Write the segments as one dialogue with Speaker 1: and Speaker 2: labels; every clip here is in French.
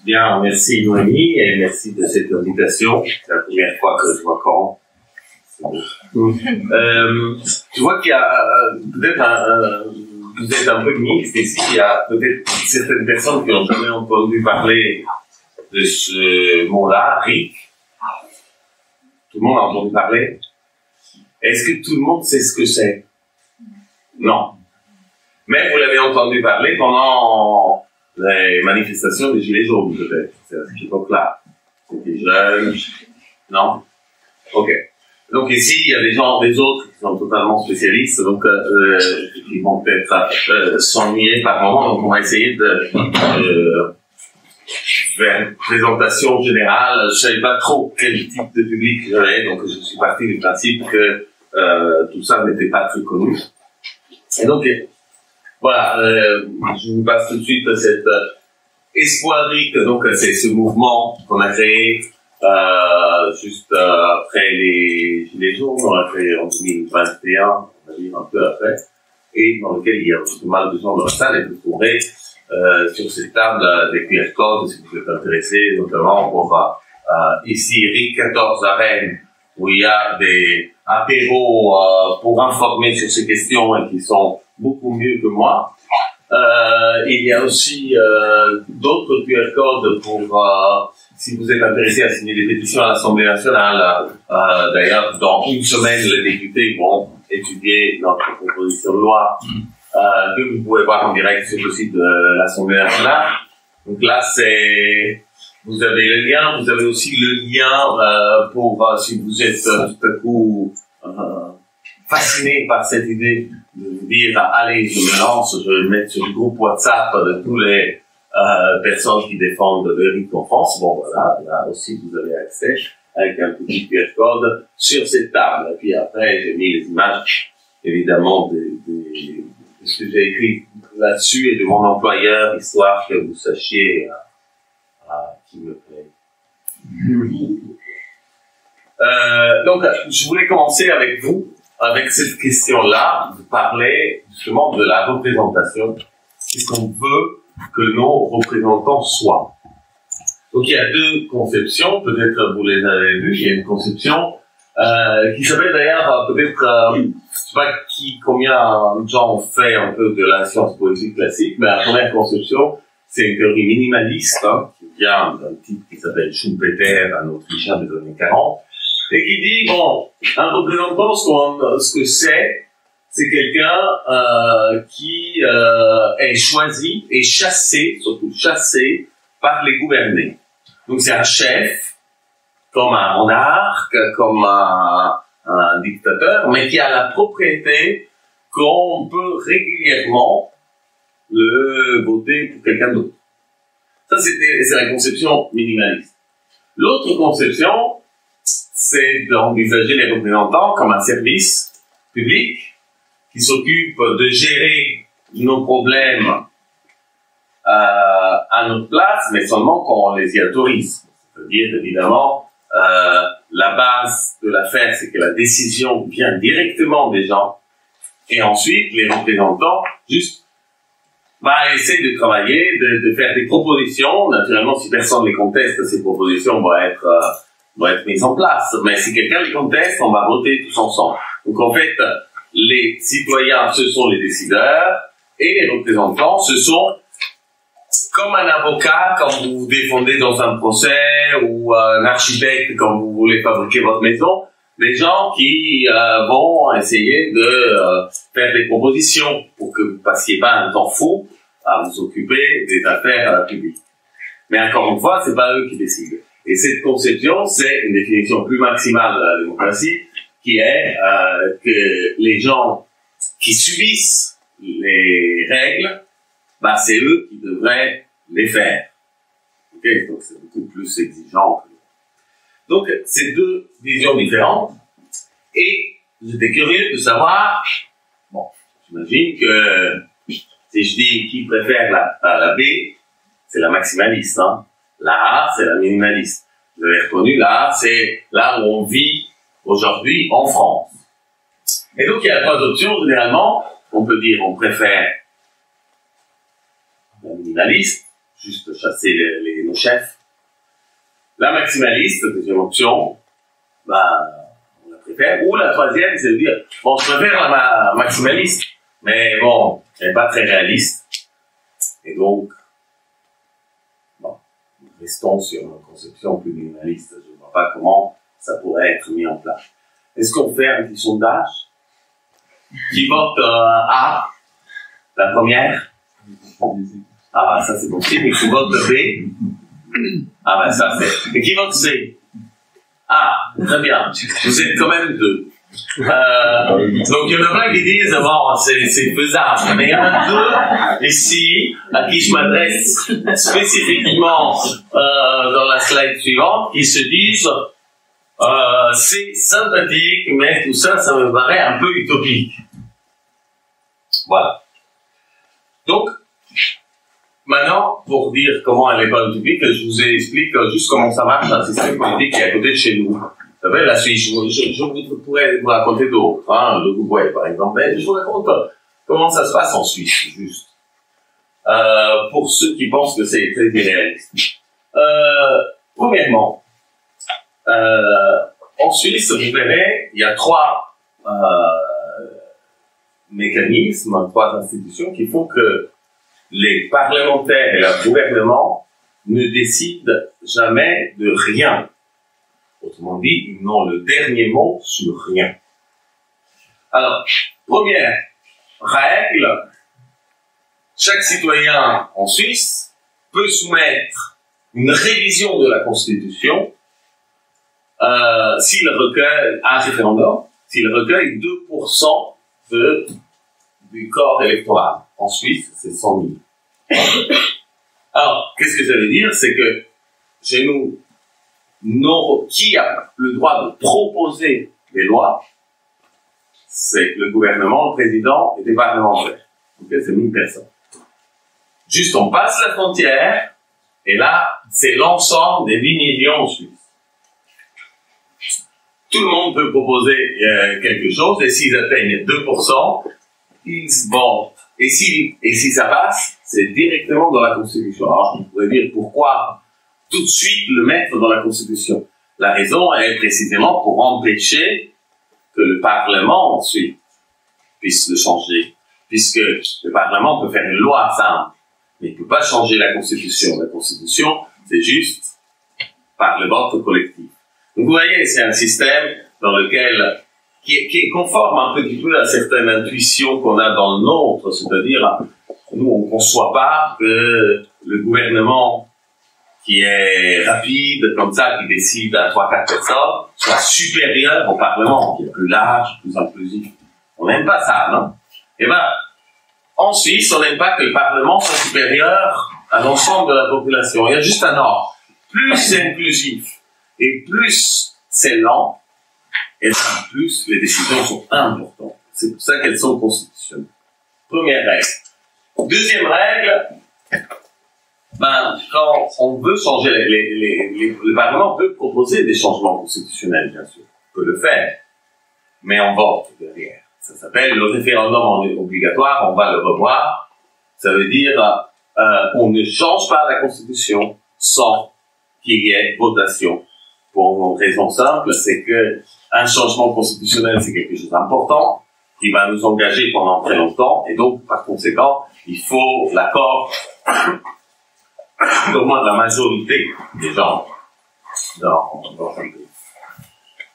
Speaker 1: Bien, merci Noémie et merci de cette invitation. C'est la première fois que je vois Coran. Je vois qu'il y a peut-être vous êtes un peu mixte ici. Il y a peut-être certaines personnes qui n'ont jamais entendu parler de ce mot-là, RIC. Tout le monde a entendu parler. Est-ce que tout le monde sait ce que c'est? Non. Mais vous l'avez entendu parler pendant les manifestations des Gilets jaunes, peut-être. C'est à cette époque-là. C'était jeune. Non? Ok. Donc ici, il y a des gens, des autres qui sont totalement spécialistes, donc qui vont peut-être s'ennuyer par moment. Donc on va essayer de faire une présentation générale. Je savais pas trop quel type de public j'avais, donc je suis parti du principe que tout ça n'était pas très connu. Et donc voilà, je vous passe tout de suite cette Espoirique. Donc c'est ce mouvement qu'on a créé juste après les Gilets jaunes, on l'a créé en 2021, on va dire un peu après, et dans lequel il y a pas mal de gens dans la salle, et vous trouverez sur cette table des QR codes si vous êtes intéressés, notamment pour ici RIC 14 à Rennes, où il y a des apéros pour informer sur ces questions et qui sont beaucoup mieux que moi. Il y a aussi d'autres QR codes pour si vous êtes intéressé à signer des pétitions à l'Assemblée nationale. D'ailleurs, dans une semaine, les députés vont étudier notre proposition de loi que vous pouvez voir en direct sur le site de l'Assemblée nationale. Donc là, vous avez le lien, vous avez aussi le lien pour si vous êtes tout à coup fasciné par cette idée de vous dire allez, je me lance, je vais me mettre sur le groupe WhatsApp de tous les personnes qui défendent le RIC en France. Bon voilà, là aussi vous avez accès avec un petit QR code sur cette table. Et puis après, j'ai mis les images, évidemment, de ce que j'ai écrit là-dessus et de mon employeur, histoire que vous sachiez qui me plaît. Donc, je voulais commencer avec vous, avec cette question-là, de parler justement de la représentation. Qu'est-ce qu'on veut que nos représentants soient? Donc, il y a deux conceptions, peut-être vous les avez vues. Il y a une conception qui s'appelle d'ailleurs peut-être, je sais pas combien de gens ont fait un peu de la science politique classique, mais la première conception, c'est une théorie minimaliste, qui vient d'un type qui s'appelle Schumpeter, un Autrichien des années 40, et qui dit, bon, un représentant, ce que c'est quelqu'un qui est choisi et chassé, surtout chassé, par les gouvernés. Donc c'est un chef, comme un monarque, comme un dictateur, mais qui a la propriété qu'on peut régulièrement le voter pour quelqu'un d'autre. Ça, c'est la conception minimaliste. L'autre conception, c'est d'envisager les représentants comme un service public qui s'occupe de gérer nos problèmes à notre place, mais seulement quand on les y autorise. C'est-à-dire, évidemment, la base de l'affaire, c'est que la décision vient directement des gens, et ensuite, les représentants, juste, essayer de travailler, de faire des propositions. Naturellement, si personne ne les conteste, ces propositions vont être mises en place. Mais si quelqu'un les conteste, on va voter tous ensemble. Donc, en fait, les citoyens, ce sont les décideurs, et les représentants, ce sont comme un avocat quand vous vous défendez dans un procès, ou un architecte quand vous voulez fabriquer votre maison, des gens qui vont essayer de faire des propositions pour que vous passiez pas un temps fou à vous occuper des affaires publiques. Mais encore une fois, c'est pas eux qui décident. Et cette conception, c'est une définition plus maximale de la démocratie, qui est que les gens qui subissent les règles, c'est eux qui devraient les faire. Okay, donc c'est beaucoup plus exigeant. Donc, c'est deux visions différentes. Et j'étais curieux de savoir, bon, j'imagine que si je dis qui préfère la B, c'est la maximaliste, hein. La A, c'est la minimaliste. Vous avez reconnu, la A, c'est là où on vit aujourd'hui en France. Et donc, il y a trois options. Généralement, on peut dire on préfère la minimaliste, juste chasser nos chefs. La maximaliste, deuxième option, ben, on la préfère. Ou la troisième, c'est de dire, bon, je préfère la maximaliste, mais bon, elle n'est pas très réaliste. Et donc, bon, restons sur une conception plus minimaliste. Je ne vois pas comment ça pourrait être mis en place. Est-ce qu'on fait un petit sondage? Qui vote A, la première? Ah, ça c'est possible. Et qui vote B? Ah, ben ça c'est. Et qui vote C? Ah, très bien. Vous êtes quand même deux. Donc il y en a plein qui disent bon, c'est faisable, mais il y en a deux ici à qui je m'adresse spécifiquement dans la slide suivante, qui se disent c'est sympathique, mais tout ça, ça me paraît un peu utopique. Voilà. Donc, maintenant, pour dire comment elle n'est pas utopique, je vous explique juste comment ça marche un système politique qui est à côté de chez nous. Vous savez, la Suisse, je pourrais vous raconter d'autres, hein, le Uruguay par exemple, mais je vous raconte comment ça se passe en Suisse, juste. Pour ceux qui pensent que c'est très irréaliste. Premièrement, en Suisse, vous verrez, il y a trois mécanismes, trois institutions qui font que les parlementaires et le gouvernement ne décident jamais de rien. Autrement dit, ils n'ont le dernier mot sur rien. Alors, première règle, chaque citoyen en Suisse peut soumettre une révision de la Constitution s'il recueille un référendum, s'il recueille 2% du corps électoral. En Suisse, c'est 100 000. Alors, qu'est-ce que ça veut dire? C'est que chez nous, qui a le droit de proposer des lois? C'est le gouvernement, le président et des parlementaires. Okay, c'est 1000 personnes. Juste, on passe la frontière, et là, c'est l'ensemble des 8 millions en Suisse. Tout le monde peut proposer quelque chose, et s'ils atteignent 2%, ils votent. Et si ça passe, c'est directement dans la Constitution. Alors, on pourrait dire pourquoi tout de suite le mettre dans la Constitution. La raison est précisément pour empêcher que le Parlement ensuite puisse le changer. Puisque le Parlement peut faire une loi simple, mais il ne peut pas changer la Constitution. La Constitution, c'est juste par le vote collectif. Donc vous voyez, c'est un système dans lequel qui est conforme un petit peu à certaines intuitions qu'on a dans le nôtre, c'est-à-dire nous on ne conçoit pas que le gouvernement qui est rapide comme ça, qui décide à 3-4 personnes, soit supérieur au Parlement, qui est plus large, plus inclusif. On n'aime pas ça, non? Eh ben, en Suisse, on n'aime pas que le Parlement soit supérieur à l'ensemble de la population. Il y a juste un ordre. Plus c'est inclusif et plus c'est lent, et plus les décisions sont importantes. C'est pour ça qu'elles sont constitutionnelles. Première règle. Deuxième règle, quand on veut changer, le Parlement peut proposer des changements constitutionnels, bien sûr. On peut le faire, mais on vote derrière. Ça s'appelle le référendum obligatoire, on va le revoir. Ça veut dire on ne change pas la Constitution sans qu'il y ait votation. Pour une raison simple, c'est que un changement constitutionnel, c'est quelque chose d'important, qui va nous engager pendant très longtemps, et donc, par conséquent, il faut l'accord au moins de la majorité des gens dans un pays.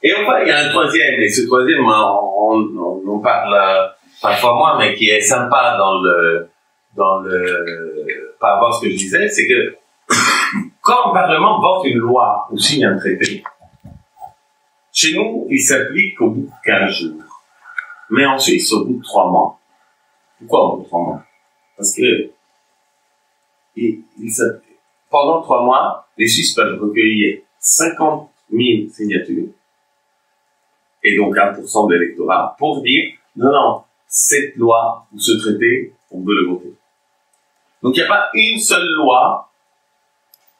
Speaker 1: Et enfin, il y a un troisième, et ce troisième, on parle parfois moins, mais qui est sympa par rapport à ce que je disais, c'est que quand le Parlement vote une loi ou signe un traité, chez nous, il s'applique au bout de 15 jours. Mais en Suisse, au bout de 3 mois. Pourquoi au bout de 3 mois? Parce que pendant 3 mois, les Suisses peuvent recueillir 50 000 signatures, et donc 1% de l'électorat, pour dire, non, cette loi ou ce traité, on veut le voter. Donc il n'y a pas une seule loi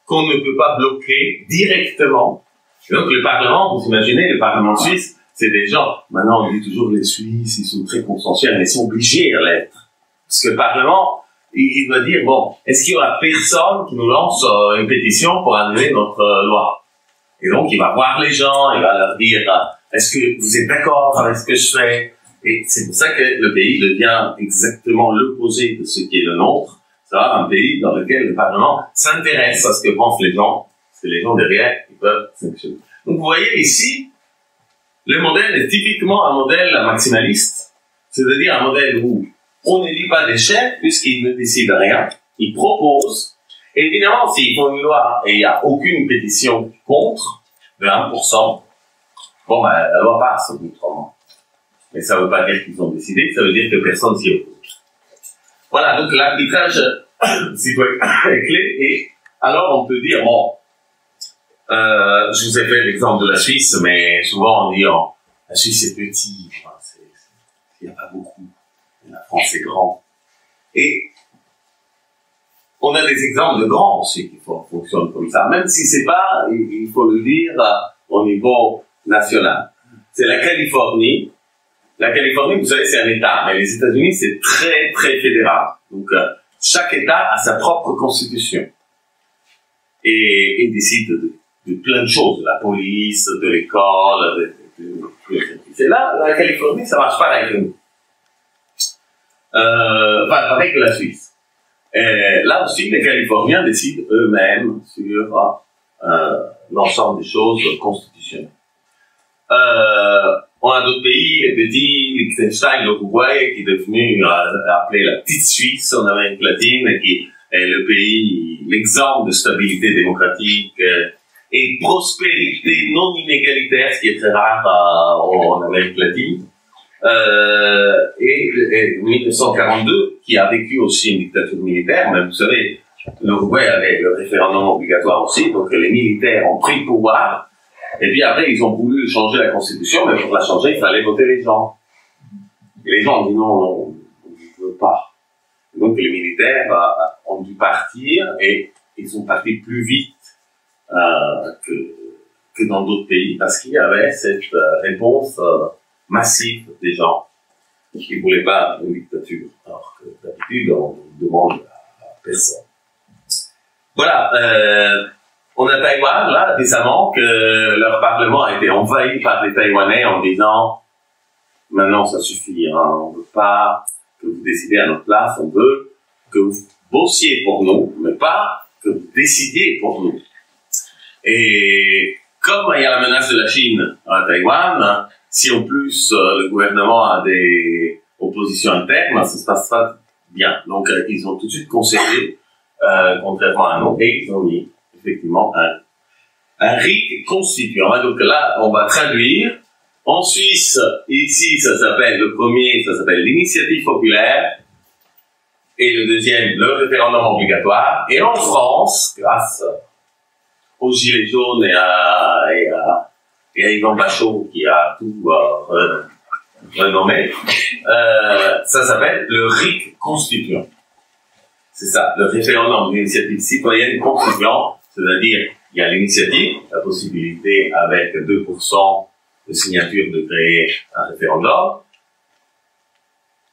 Speaker 1: qu'on ne peut pas bloquer directement. Et donc le Parlement, vous imaginez, le Parlement suisse, c'est des gens, maintenant on dit toujours les Suisses, ils sont très consensuels, mais ils sont obligés à l'être. Parce que le Parlement, il doit dire, bon, est-ce qu'il y aura personne qui nous lance une pétition pour annuler notre loi? Et donc, il va voir les gens, il va leur dire, est-ce que vous êtes d'accord avec ce que je fais? Et c'est pour ça que le pays devient exactement l'opposé de ce qui est le nôtre. C'est un pays dans lequel le Parlement s'intéresse à ce que pensent les gens, parce que les gens derrière, ils peuvent fonctionner. Donc, vous voyez ici, le modèle est typiquement un modèle maximaliste, c'est-à-dire un modèle où on n'élit pas des chefs puisqu'ils ne décident rien, ils proposent. Et évidemment, s'ils font une loi et il n'y a aucune pétition contre, de 1%, bon, ben, la loi passe au bout de 3 mois. Mais ça ne veut pas dire qu'ils ont décidé, ça veut dire que personne s'y oppose. Voilà, donc l'arbitrage citoyen est clé. Et alors, on peut dire, bon, je vous ai fait l'exemple de la Suisse, mais souvent on dit, oh, la Suisse est petit, il n'y a pas beaucoup. La France est grand. Et on a des exemples de grands aussi qui fonctionnent comme ça, même si c'est pas, il faut le dire, au niveau national. C'est la Californie. La Californie, vous savez, c'est un État, mais les États-Unis, c'est très, très fédéral. Donc, chaque État a sa propre constitution. Et décide de plein de choses, de la police, de l'école, et là, la Californie, ça marche pas avec nous. Enfin, pareil que la Suisse. Là aussi, les Californiens décident eux-mêmes sur l'ensemble des choses constitutionnelles. On a d'autres pays, les petits, Liechtenstein, l'Uruguay, qui est devenu appelé la petite Suisse en Amérique latine, et qui est le pays, l'exemple de stabilité démocratique et prospérité non inégalitaire, ce qui est très rare en Amérique latine. Et 1942, qui a vécu aussi une dictature militaire, mais vous savez, l'Uruguay avait le référendum obligatoire aussi, donc les militaires ont pris le pouvoir, et puis après ils ont voulu changer la constitution, mais pour la changer, il fallait voter les gens. Et les gens ont dit non, on ne veut pas. Donc les militaires ont dû partir, et ils sont partis plus vite que dans d'autres pays, parce qu'il y avait cette réponse massive des gens qui ne voulaient pas une dictature, alors que d'habitude on demande à personne. Voilà, on a Taïwan là récemment que leur parlement a été envahi par les Taïwanais en disant maintenant ça suffit, hein, on ne veut pas que vous décidez à notre place, on veut que vous bossiez pour nous, mais pas que vous décidiez pour nous. Et comme il y a la menace de la Chine à Taïwan, si en plus le gouvernement a des oppositions internes, ça se passe pas bien. Donc ils ont tout de suite concédé, contrairement à nous, et ils ont mis effectivement un rite constituant. Donc là, on va traduire. En Suisse, ici, ça s'appelle, le premier, ça s'appelle l'initiative populaire, et le deuxième, le référendum obligatoire. Et en France, grâce aux Gilets jaunes et à Yvan Bachot qui a tout renommé, ça s'appelle le RIC constituant. C'est ça, le référendum d'initiative citoyenne constituant, c'est-à-dire il y a l'initiative, la possibilité avec 2% de signatures de créer un référendum.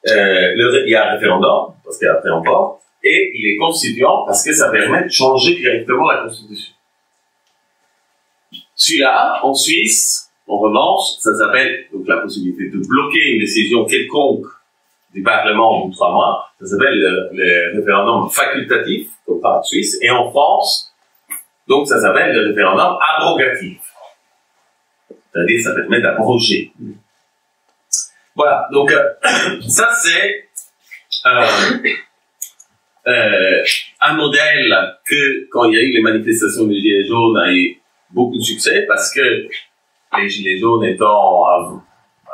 Speaker 1: Il y a un référendum, parce qu'après on vote, et il est constituant parce que ça permet de changer directement la Constitution. Celui-là, en Suisse, en revanche, ça s'appelle donc la possibilité de bloquer une décision quelconque du Parlement au bout de 3 mois. Ça s'appelle le référendum facultatif, comme par en Suisse. Et en France, donc ça s'appelle le référendum abrogatif. C'est-à-dire ça permet d'abroger. Voilà, donc ça c'est un modèle que, quand il y a eu les manifestations des Gilets jaunes, a eu beaucoup de succès parce que les Gilets jaunes étant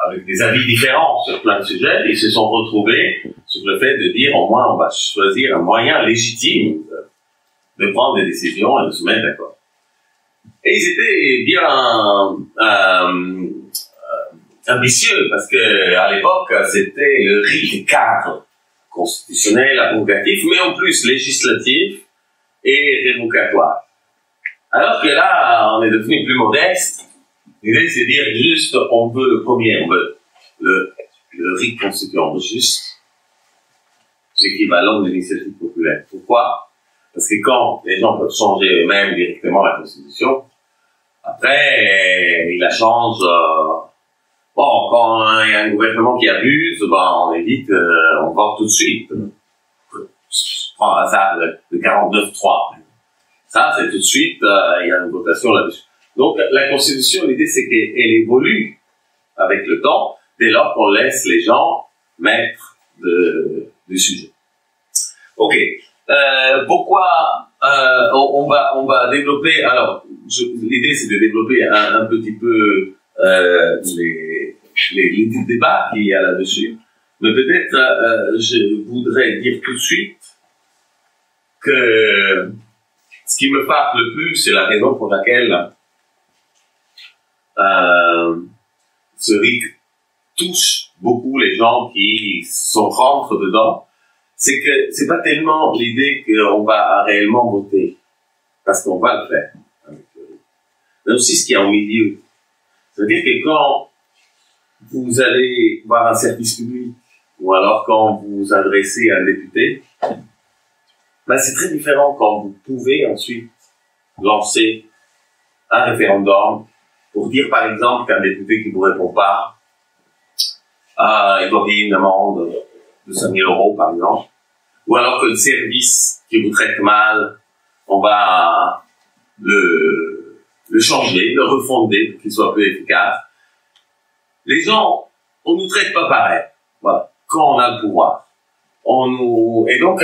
Speaker 1: avec des avis différents sur plein de sujets, ils se sont retrouvés sur le fait de dire au moins on va choisir un moyen légitime de prendre des décisions et de se mettre d'accord. Et ils étaient bien ambitieux parce que à l'époque c'était le rite cadre constitutionnel, abrogatif, mais en plus législatif et révocatoire. Alors que là, on est devenu plus modeste. L'idée, c'est de dire juste, on veut le premier, on veut le rite constituant, on veut juste l'équivalent de l'initiative populaire. Pourquoi? Parce que quand les gens peuvent changer eux-mêmes directement la Constitution, après, ils la changent. Bon, quand il y a un gouvernement qui abuse, on évite, on vote tout de suite. Je prends un hasard de 49-3. Ça, c'est tout de suite, il y a une votation là-dessus. Donc, la Constitution, l'idée, c'est qu'elle évolue avec le temps, dès lors qu'on laisse les gens maîtres du sujet. Ok. Pourquoi on va développer. Alors, l'idée, c'est de développer un petit peu les débats qu'il y a là-dessus. Mais peut-être, je voudrais dire tout de suite que ce qui me frappe le plus, c'est la raison pour laquelle ce RIC touche beaucoup les gens qui rentrent dedans. C'est que c'est pas tellement l'idée qu'on va réellement voter, parce qu'on va le faire avec le RIC, mais aussi ce qu'il y a au milieu. C'est-à-dire que quand vous allez voir un service public, ou alors quand vous vous adressez à un député, c'est très différent quand vous pouvez ensuite lancer un référendum pour dire, par exemple, qu'un député qui vous répond pas, il doit payer une amende de 5 000 €, par exemple, ou alors que le service qui vous traite mal, on va le changer, le refonder pour qu'il soit plus efficace. Les gens, on nous traite pas pareil, voilà, quand on a le pouvoir. Et donc,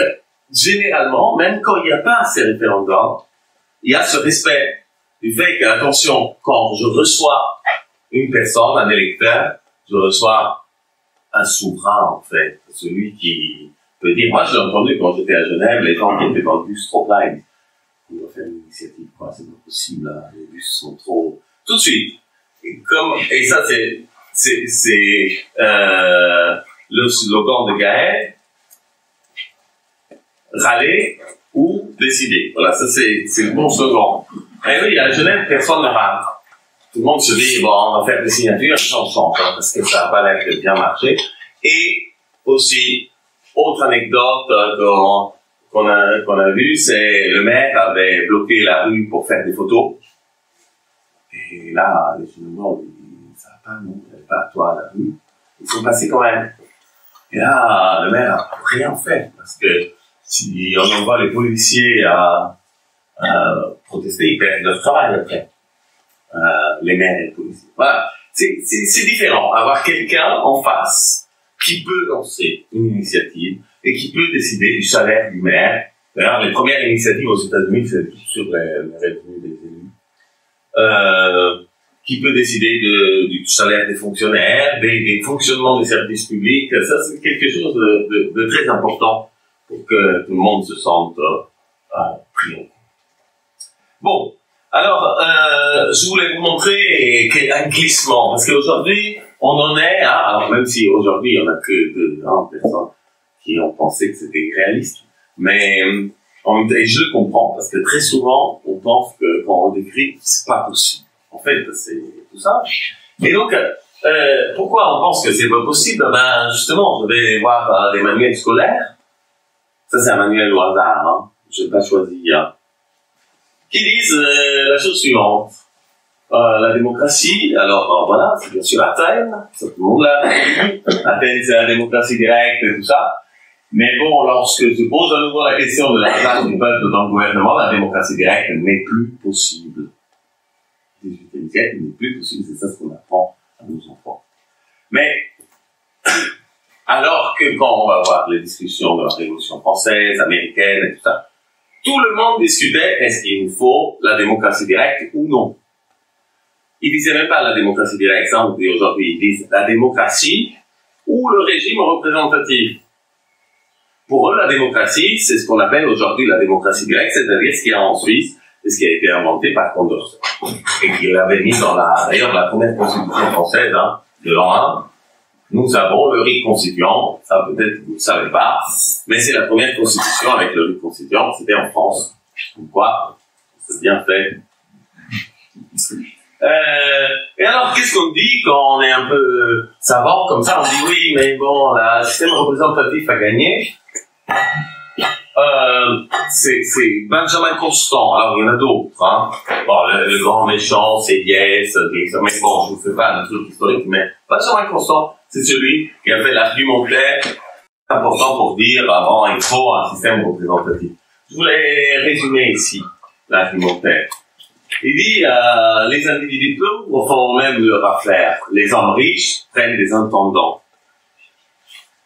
Speaker 1: généralement, même quand il n'y a pas ces référendums, il y a ce respect du fait que, attention, quand je reçois une personne, un électeur, je reçois un souverain, en fait, celui qui peut dire, moi, j'ai entendu quand j'étais à Genève, les gens qui étaient dans le bus trop plein, ils doivent faire une initiative, quoi, c'est pas possible, là, les bus sont trop... Tout de suite. Et ça, c'est le slogan de Gaël, râler ou décider. Voilà, ça c'est le bon slogan. Et oui, à Genève, personne ne râle. Tout le monde se dit, bon, on va faire des signatures, change, parce que ça n'a pas l'air de bien marcher. Et aussi, autre anecdote qu'on a vue, c'est le maire avait bloqué la rue pour faire des photos. Et là, les gens disent, ça va pas, non, pas toi la rue. Ils sont passés quand même. Et là, le maire n'a rien fait, parce que si on envoie les policiers à protester, ils perdent leur travail après. Les maires et les policiers. Voilà. C'est différent. Avoir quelqu'un en face qui peut lancer une initiative et qui peut décider du salaire du maire. D'ailleurs, les premières initiatives aux États-Unis, c'est tout sur les revenus des élus. Qui peut décider du salaire des fonctionnaires, des fonctionnements des services publics. Ça, c'est quelque chose de très important pour que tout le monde se sente pris en compte. Bon, alors, je voulais vous montrer un glissement, parce qu'aujourd'hui, on en est à, alors même si aujourd'hui, il n'y en a que 2 personnes qui ont pensé que c'était irréaliste, mais et je le comprends, parce que très souvent, on pense que quand on décrit, c'est pas possible. En fait, c'est tout ça. Et donc, pourquoi on pense que c'est pas possible? Justement, je vais voir des manuels scolaires. Ça, c'est un manuel au hasard, hein. Je n'ai pas choisi, hein. Qui disent la chose suivante. La démocratie, alors voilà, c'est bien sûr Athènes, ça tout le monde l'a dit. Athènes, c'est la démocratie directe et tout ça. Mais bon, lorsque se pose à nouveau la question de la place du peuple dans le gouvernement, la démocratie directe n'est plus possible. Le 18e siècle n'est plus possible, c'est ça ce qu'on apprend à nos enfants. Mais, alors que quand on va voir les discussions de la Révolution française, américaine et tout ça, tout le monde discutait, est-ce qu'il nous faut la démocratie directe ou non? Ils disaient même pas la démocratie directe, ça on dit aujourd'hui, ils disent la démocratie ou le régime représentatif. Pour eux, la démocratie, c'est ce qu'on appelle aujourd'hui la démocratie directe, c'est-à-dire ce qu'il y a en Suisse, et ce qui a été inventé par Condorcet. Et qu'il avait mis dans d'ailleurs, la première constitution française, hein, de l'an 1. Nous avons le RIC constituant, ça peut-être vous ne savez pas, mais c'est la première constitution avec le RIC constituant, c'était en France. Donc quoi, c'est bien fait. Et alors, qu'est-ce qu'on dit quand on est un peu savant comme ça? On dit oui, mais bon, le système représentatif a gagné. c'est Benjamin Constant. Alors, il y en a d'autres, hein. Bon, le grand méchant, c'est Yes, mais bon, je vous fais pas un truc historique, mais Benjamin Constant, c'est celui qui a fait l'argumentaire important pour dire, avant, il faut un système représentatif. Je voulais résumer ici l'argumentaire. Il dit, les individus pauvres font même leur affaire. Les hommes riches prennent des intendants.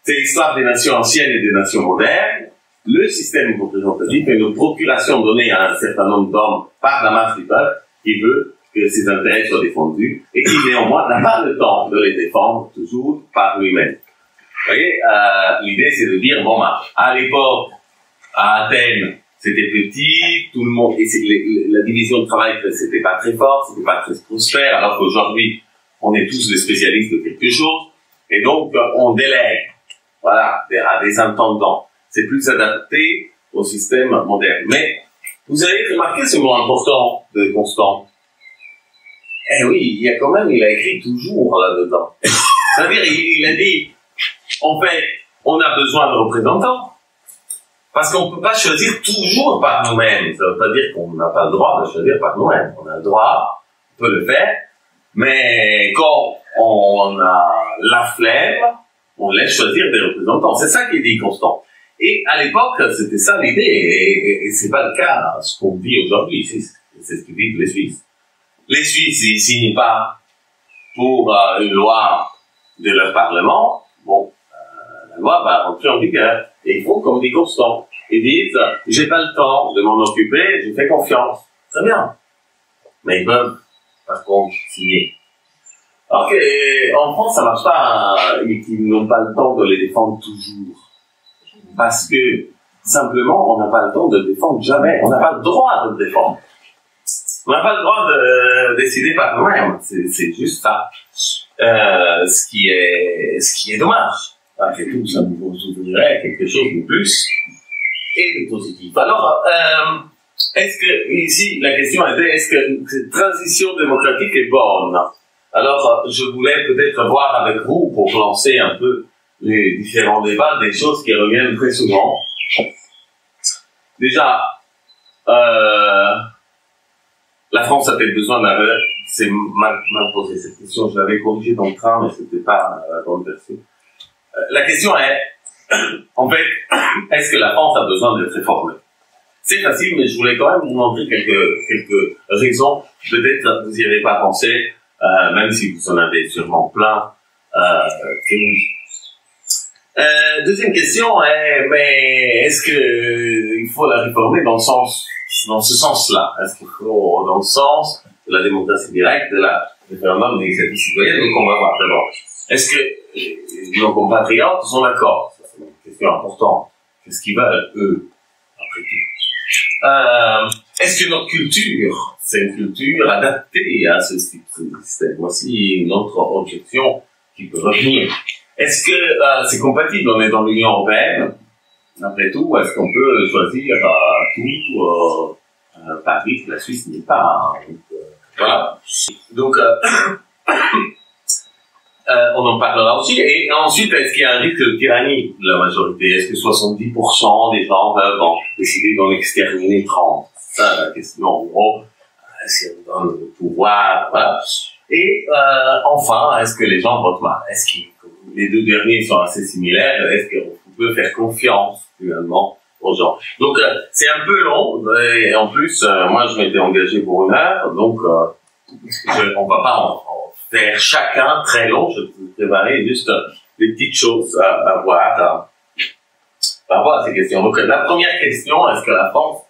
Speaker 1: C'est l'histoire des nations anciennes et des nations modernes. Le système représentatif est une procuration donnée à un certain nombre d'hommes par la masse du peuple qui veut que ses intérêts soient défendus et qui néanmoins n'a pas le temps de les défendre toujours par lui-même. Vous voyez, l'idée c'est de dire, bon, à l'époque, à Athènes, c'était petit, tout le monde, et la division de travail, c'était pas très forte, c'était pas très prospère, alors qu'aujourd'hui, on est tous des spécialistes de quelque chose, et donc, on délègue, voilà, à des intendants. C'est plus adapté au système moderne. Mais, vous avez remarqué ce mot important de Constant. Eh oui, il a écrit toujours là-dedans. C'est-à-dire, il a dit, en fait, on a besoin de représentants. Parce qu'on ne peut pas choisir toujours par nous-mêmes. Ça ne veut pas dire qu'on n'a pas le droit de choisir par nous-mêmes. On a le droit, on peut le faire, mais quand on a la flemme, on laisse choisir des représentants. C'est ça qui dit Constant. Et à l'époque, c'était ça l'idée, et c'est pas le cas, ce qu'on vit aujourd'hui. C'est ce que vivent les Suisses. Les Suisses, ils signent pas pour une loi de leur Parlement. Bon, la loi va rentrer en vigueur. Et ils font comme dit Constant. Ils disent, j'ai pas le temps de m'en occuper, je fais confiance. Très bien. Mais ils peuvent, par contre, signer. Alors qu'en France, ça marche pas, ils n'ont pas le temps de les défendre toujours. Parce que, simplement, on n'a pas le temps de le défendre jamais. On n'a pas le droit de le défendre. On n'a pas le droit de décider par nous-mêmes. C'est juste ça. Ce qui est dommage. Après tout, ça nous ouvrirait quelque chose de plus et de positif. Alors, est-ce que, ici, la question était, est-ce que cette transition démocratique est bonne? Alors, je voulais peut-être voir avec vous, pour lancer un peu les différents débats, des choses qui reviennent très souvent. Déjà, la France a-t-elle besoin d'un... C'est mal posé cette question, je l'avais corrigée dans le train, mais c'était pas la bonne version. La question est, en fait, est-ce que la France a besoin d'être réformée? C'est facile, mais je voulais quand même vous montrer quelques raisons. Peut-être vous n'y avez pas pensé, même si vous en avez sûrement plein, que oui. Deuxième question est, mais est-ce que il faut la réformer dans ce sens-là? Est-ce qu'il faut dans le sens de la démocratie directe, de la référendum d'initiative citoyenne? Donc on va voir d'abord. Est-ce que nos compatriotes sont d'accord? C'est une question importante. Qu'est-ce qu'ils veulent, eux, après tout? Est-ce que notre culture, c'est une culture adaptée à ce système? Voici une autre objection qui peut revenir. Est-ce que c'est compatible? On est dans l'Union européenne. Après tout, est-ce qu'on peut choisir tout Paris, la Suisse n'est pas. Voilà. Donc, on en parlera aussi. Et ensuite, est-ce qu'il y a un risque de tyrannie de la majorité? Est-ce que 70% des gens peuvent décider d'en exterminer 30? Ça, la question, en gros, est-ce qu'on donne le pouvoir? Voilà. Et enfin, est-ce que les gens votent mal? Est-ce que les deux derniers sont assez similaires? Est-ce qu'on peut faire confiance, finalement, aux gens? Donc, c'est un peu long. Et en plus, moi, je m'étais engagé pour 1 heure. Donc, on va pas en faire chacun très long. Je vais préparer juste des petites choses à voir par rapport à ces questions. Donc, la première question, est-ce que la France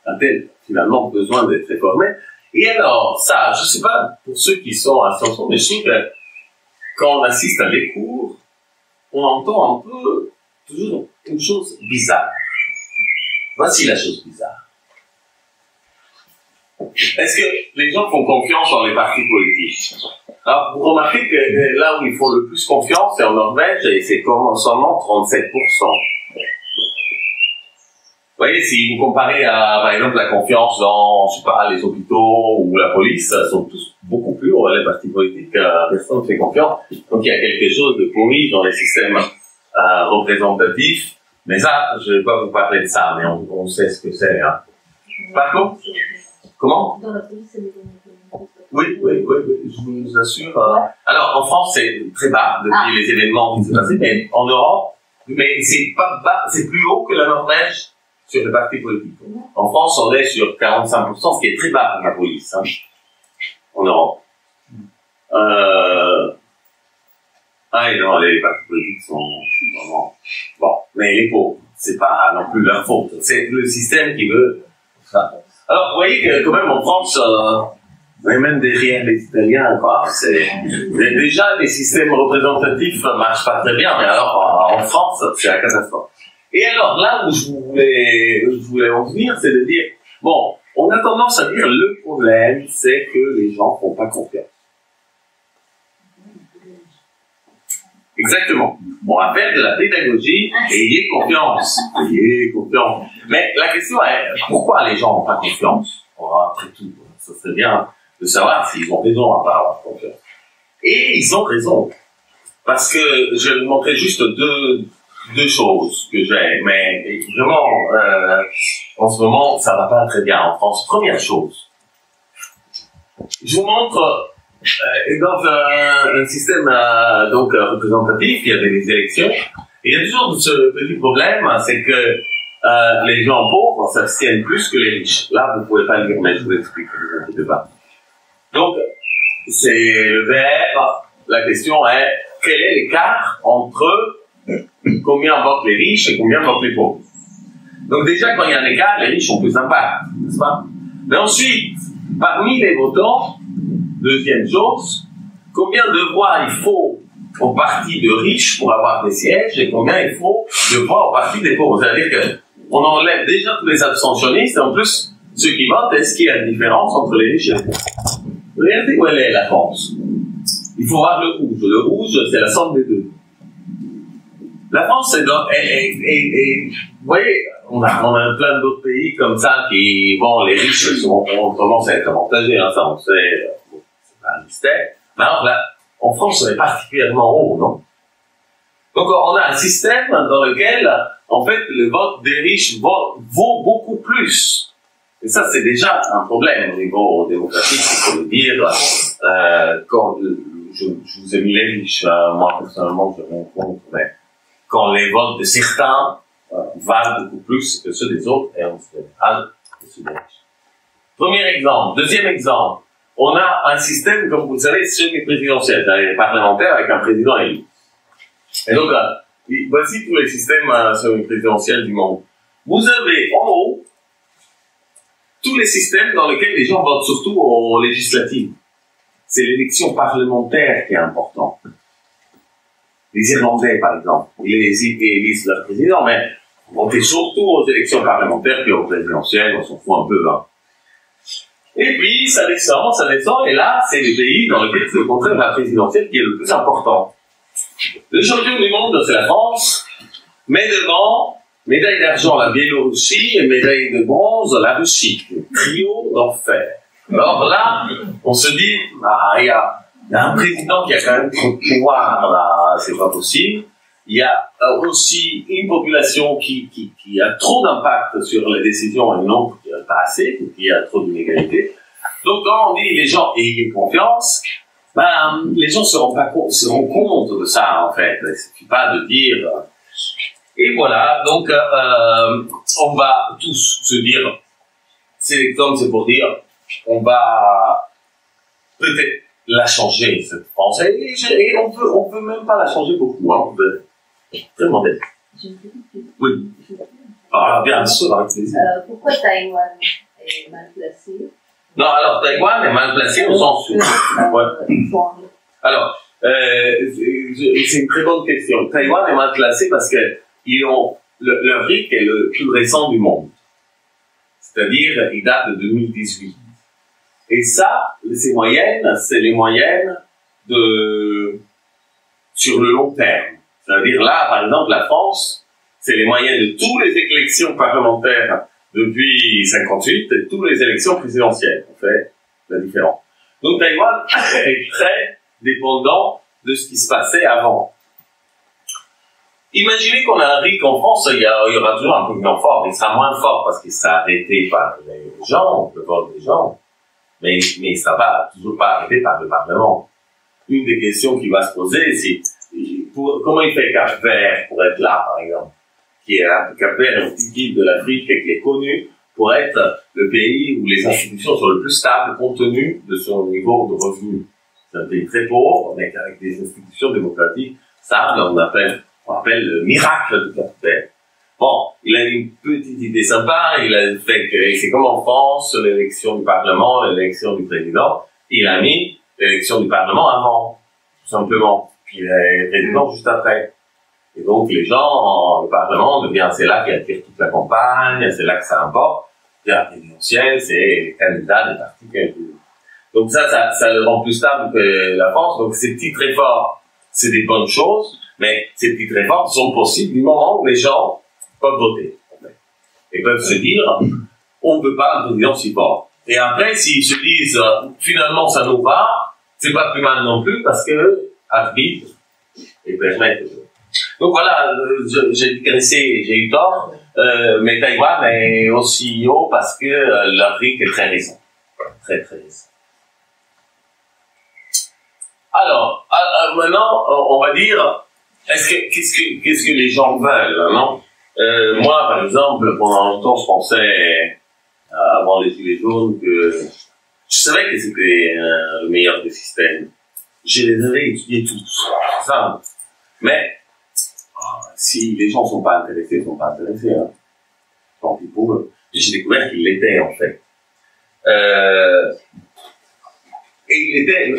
Speaker 1: a-t-elle finalement besoin d'être réformée? Et alors, ça, je sais pas pour ceux qui sont à Sciences Po, mais je trouve que quand on assiste à des cours, on entend un peu toujours une chose bizarre. Voici la chose bizarre. Est-ce que les gens font confiance dans les partis politiques? Alors, vous remarquez que là où ils font le plus confiance, c'est en Norvège, et c'est seulement 37%. Vous voyez, si vous comparez à, par exemple, la confiance dans, je sais pas, les hôpitaux ou la police, sont tous beaucoup plus hauts, les partis politiques, personne ne fait confiance. Donc, il y a quelque chose de pourri dans les systèmes représentatifs, Mais ça, je ne vais pas vous parler de ça, mais on sait ce que c'est. Hein. Par contre, comment?
Speaker 2: Dans la police, c'est les
Speaker 1: oui, je vous assure. Alors, en France, c'est très bas depuis les événements qui se passent, mais en Europe, mais c'est pas bas, c'est plus haut que la Norvège sur les partis politiques. En France, on est sur 45%, ce qui est très bas pour la police, hein, en Europe. Et non, les partis politiques sont vraiment... Bon, mais les pauvres, c'est pas non plus leur faute. C'est le système qui veut ça. Alors, vous voyez que quand même en France, mais même derrière les Italiens, quoi. Déjà, les systèmes représentatifs marchent pas très bien, mais alors en France, c'est la catastrophe. Et alors, là où je voulais en venir, c'est de dire, bon, on a tendance à dire le problème, c'est que les gens font pas confiance. Exactement. On va faire de la pédagogie et ayez confiance. Ayez confiance. Mais la question est, pourquoi les gens n'ont pas confiance? Après tout, ça serait bien de savoir s'ils ont raison à pas avoir confiance. Et ils ont raison. Parce que je vais vous montrer juste deux choses que j'ai. Mais vraiment, en ce moment, ça va pas très bien en France. Première chose. Je vous montre, dans un système donc représentatif, il y avait des élections. Et il y a toujours ce petit problème, c'est que les gens pauvres s'abstiennent plus que les riches. Là, vous pouvez pas le lire, mais je vous explique, ne vous inquiétez pas. Donc, c'est le vert. La question est, quel est l'écart entre combien votent les riches et combien votent les pauvres? Donc déjà, quand il y a un écart, les riches ont plus d'impact, n'est-ce pas? Mais ensuite, parmi les votants, deuxième chose, combien de voix il faut au parti de riches pour avoir des sièges et combien il faut de voix au parti des pauvres? C'est-à-dire qu'on enlève déjà tous les abstentionnistes et en plus, ceux qui votent, est-ce qu'il y a une différence entre les riches et les pauvres? Regardez où elle est, la France. Il faut voir le rouge. Le rouge, c'est la somme des deux. La France, c'est donc... vous voyez, on a plein d'autres pays comme ça qui... Bon, les riches ont tendance à être avantagés, hein, ça on sait, c'est pas un mystère. Mais alors là, en France, on est particulièrement haut, non? Donc on a un système dans lequel, en fait, le vote des riches vaut beaucoup plus. Et ça, c'est déjà un problème au niveau démocratique, il faut le dire. Quand je vous ai mis les riches, moi personnellement, je me rends compte, mais quand les votes de certains valent beaucoup plus que ceux des autres, et en général, que ceux des riches. Premier exemple. Deuxième exemple. On a un système, comme vous le savez, semi-présidentiel, c'est-à-dire parlementaire avec un président élu. Et donc, voici tous les systèmes semi-présidentiels du monde. Vous avez en haut tous les systèmes dans lesquels les gens votent surtout aux législatives. C'est l'élection parlementaire qui est importante. Les Irlandais, par exemple, ils élisent leur président, mais votez surtout aux élections parlementaires puis aux présidentielles, on s'en fout un peu. Hein. Et puis, ça descend, et là, c'est les pays dans lesquels c'est le contraire de la présidentielle qui est le plus important. Le champion du monde, c'est la France, mais devant, médaille d'argent, la Biélorussie, et médaille de bronze, la Russie. Le trio d'enfer. Alors là, on se dit, il y a un président qui a quand même trop de pouvoir, là, c'est pas possible. Il y a aussi une population qui a trop d'impact sur les décisions et non pas assez, il y a trop d'inégalités. Donc quand on dit les gens ayez confiance, les gens se rendent compte de ça en fait. Il ne suffit pas de dire. Et voilà, donc on va tous se dire, c'est pour dire, on va peut-être la changer cette France. Et on peut même pas la changer beaucoup. Hein, on peut vraiment être. Oui. Alors bien sûr, avec plaisir.
Speaker 2: Pourquoi Taïwan est mal placé?
Speaker 1: Non, alors Taïwan est mal placé au sens où. Ouais. Alors, c'est une très bonne question. Taïwan est mal placé parce que ils ont le RIC est le plus récent du monde. C'est-à-dire, il date de 2018. Et ça, ces moyennes, c'est les moyennes sur le long terme. C'est-à-dire là, par exemple, la France, c'est les moyennes de toutes les élections parlementaires depuis 58 et toutes les élections présidentielles. On fait la différence. Donc Taïwan est très dépendant de ce qui se passait avant. imaginez qu'on a un RIC en France, il y aura toujours un président fort. Il sera moins fort parce qu'il sera arrêté par les gens, le vote des gens. Mais ça va toujours pas arrêté par le Parlement. Une des questions qui va se poser, c'est comment il fait Cap-Vert pour être là, par exemple, qui est Cap-Vert est une petite île de l'Afrique qui est connue pour être le pays où les institutions sont le plus stables compte tenu de son niveau de revenus. C'est un pays très pauvre, mais avec des institutions démocratiques stables, on appelle le miracle de Cap-Vert. Bon, il a une petite idée sympa, il a fait que c'est comme en France, l'élection du Parlement, l'élection du président, il a mis l'élection du Parlement avant, tout simplement, puis le président juste après. Et donc les gens, le Parlement devient, c'est là qui attire toute la campagne, c'est là que ça importe. La présidentielle, c'est les candidats des partis qui. Donc ça le rend plus stable que la France. Donc ces petites réformes, c'est des bonnes choses, mais ces petites réformes sont possibles du moment où les gens peuvent voter. Et peuvent se dire, on ne veut pas un président si fort. Et après, s'ils se disent, finalement ça nous va, c'est pas plus mal non plus, parce que arbitre et permettre. Donc voilà, j'ai digressé, j'ai eu tort, mais Taïwan est aussi haut parce que l'Afrique est très récent. Très, très récent. Alors, maintenant, on va dire, qu'est-ce que les gens veulent, non? Moi, par exemple, pendant longtemps, je pensais, avant les Gilets jaunes, que je savais que c'était le meilleur des systèmes. Je les avais étudiés tous, c'est ça. Mais, si les gens sont pas intéressés, ils sont pas intéressés. Hein. Tant pis pour eux. J'ai découvert qu'ils l'étaient, en fait. Et il était,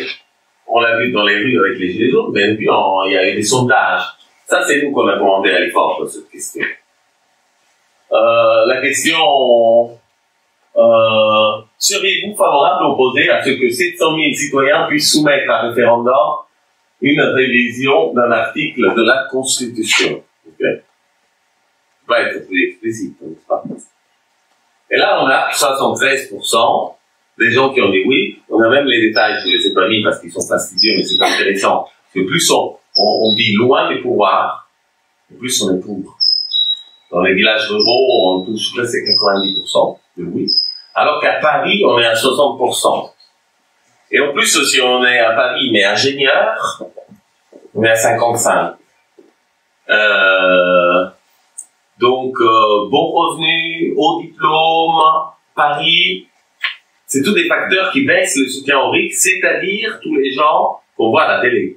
Speaker 1: on l'a vu dans les rues avec les Gilets jaunes, mais puis il y a eu des sondages. Ça, c'est nous qu'on a commandé à l'effort sur cette question. La question, seriez-vous favorable ou opposé à ce que 700 000 citoyens puissent soumettre à référendum une révision d'un article de la Constitution? Okay. Va être plus explicite, n'est-ce pas? Et là, on a 73% des gens qui ont dit oui. On a même les détails, je ne les ai pas mis parce qu'ils sont fastidieux, mais c'est intéressant. Parce que plus on vit loin des pouvoirs, plus on est pour. Dans les villages ruraux, on touche presque 90% de oui. Alors qu'à Paris, on est à 60%. Et en plus, si on est à Paris, mais ingénieur, on est à 55%. Donc, bon revenu, haut diplôme, Paris, c'est tous des facteurs qui baissent le soutien au RIC, c'est-à-dire tous les gens qu'on voit à la télé.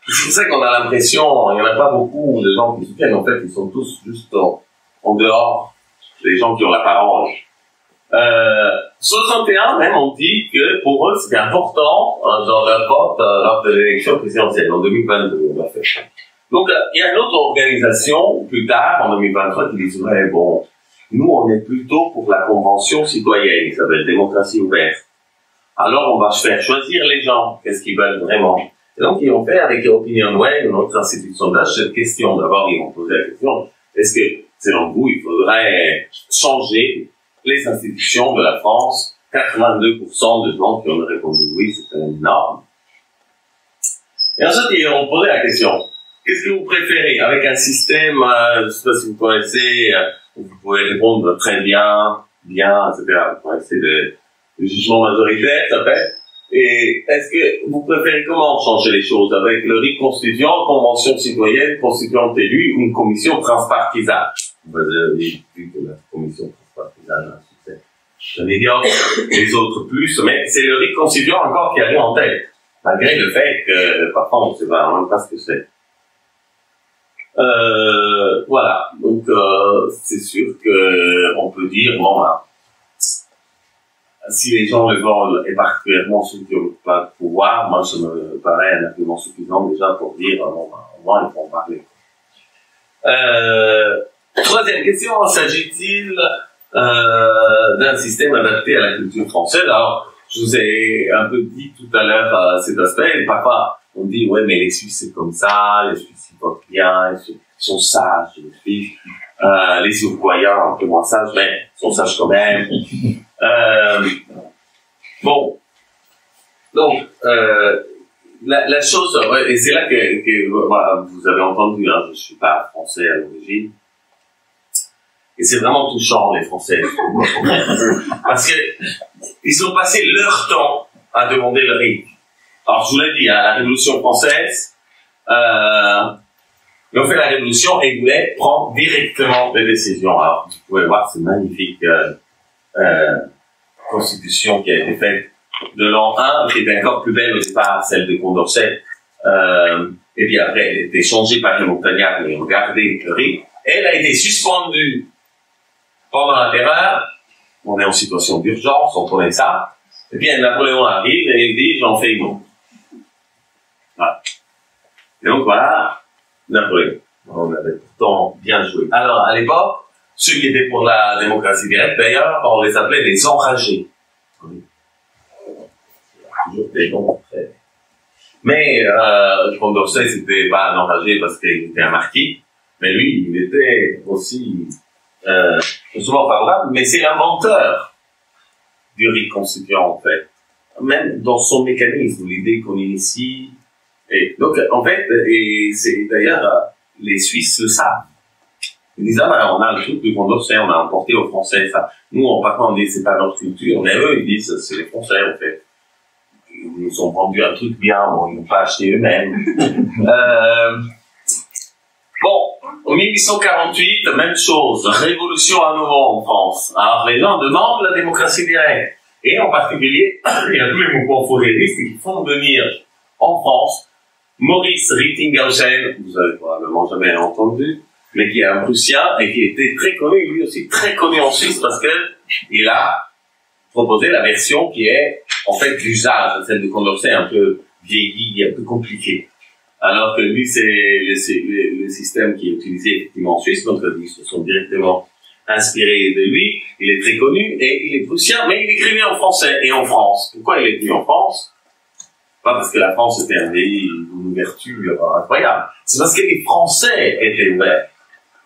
Speaker 1: C'est pour ça qu'on a l'impression, il n'y en a pas beaucoup de gens qui soutiennent, en fait, ils sont tous juste en dehors des gens qui ont la parole. 61 même ont dit que pour eux c'était important dans leur vote lors de l'élection présidentielle en 2022 on l'a fait. Donc il y a une autre organisation plus tard en 2023 qui disait bon nous on est plutôt pour la convention citoyenne qui s'appelle démocratie ouverte. Alors on va se faire choisir les gens qu'est-ce qu'ils veulent vraiment. Et donc ils ont fait avec OpinionWay notre institut de sondage cette question. D'abord ils ont posé la question est-ce que selon vous il faudrait changer les institutions de la France, 82% de gens qui ont répondu oui, c'est énorme. Et ensuite, ils ont posé la question, qu'est-ce que vous préférez avec un système, je ne sais pas si vous connaissez, où vous pouvez répondre très bien, etc. Vous connaissez le jugement majoritaire, ça s'appelle. Et est-ce que vous préférez comment changer les choses avec le RIC constituant, convention citoyenne, constituante élue ou une commission transpartisane? Vous avez vu que la commission c'est médiocre, les autres plus, mais c'est le RIC constituant encore qui arrive en tête, malgré le fait que parfois on ne sait même pas ce que c'est. Voilà, donc c'est sûr que on peut dire bon bah, si les gens le veulent et particulièrement ceux qui n'ont pas de pouvoir, moi ça me paraît un argument suffisant déjà pour dire bon bah, au moins ils vont en parler. Troisième question, s'agit-il d'un système adapté à la culture française? Alors, je vous ai un peu dit tout à l'heure cet aspect, et parfois on dit ouais mais les Suisses c'est comme ça, les Suisses ils votent bien, ils sont sages, les Suisses, les Uruguayens un peu moins sages, mais ils sont sages quand même. Bon, donc la chose, ouais, et c'est là que voilà, vous avez entendu, hein, je suis pas français à l'origine, et c'est vraiment touchant, les Français. Parce que ils ont passé leur temps à demander le RIC. Alors, je vous l'ai dit, à la Révolution française, ils ont fait la Révolution et ils voulaient prendre directement des décisions. Alors, vous pouvez voir cette magnifique constitution qui a été faite de l'an 1, qui était encore plus belle au départ, celle de Condorcet. Et puis après, elle a été changée par les Montagnards, et ils ont gardé le RIC. Elle a été suspendue pendant la Terreur. On est en situation d'urgence, on connaît ça. Et bien, Napoléon arrive et il dit, j'en fais une autre. Voilà. Et donc voilà, Napoléon. On avait pourtant bien joué. Alors, à l'époque, ceux qui étaient pour la démocratie directe, d'ailleurs, on les appelait les enragés. Oui. Toujours des noms très... Mais, Condorcet, c'était pas un enragé parce qu'il était un marquis, mais lui, il était aussi, souvent favorable, mais c'est l'inventeur du RIC constituant, en fait. Même dans son mécanisme, l'idée qu'on initie. Et donc, en fait, et c'est d'ailleurs, les Suisses le savent. Ils disent, ah ben, on a le truc du Condorcet, on a importé aux Français, ça. Nous, parfois, on dit, c'est pas notre culture, mais eux, ils disent, c'est les Français, en fait. Ils nous ont vendu un truc bien, bon, ils n'ont pas acheté eux-mêmes. Bon, en 1848, même chose, révolution à nouveau en France. Alors, les gens demandent la démocratie directe. Et en particulier, il y a tous les mouvements fourriéristes qui font venir en France Maurice Rittinghausen, vous avez probablement jamais entendu, mais qui est un Prussien et qui était très connu, lui aussi très connu en Suisse parce que il a proposé la version qui est en fait l'usage, celle de Condorcet un peu vieilli, un peu compliqué. Alors que lui, c'est le système qui est utilisé effectivement en Suisse, donc ils se sont directement inspirés de lui. Il est très connu et il est prussien, mais il écrivait en français et en France. Pourquoi il est venu en France? Pas parce que la France était un pays d'une ouverture incroyable. C'est parce que les Français étaient ouverts.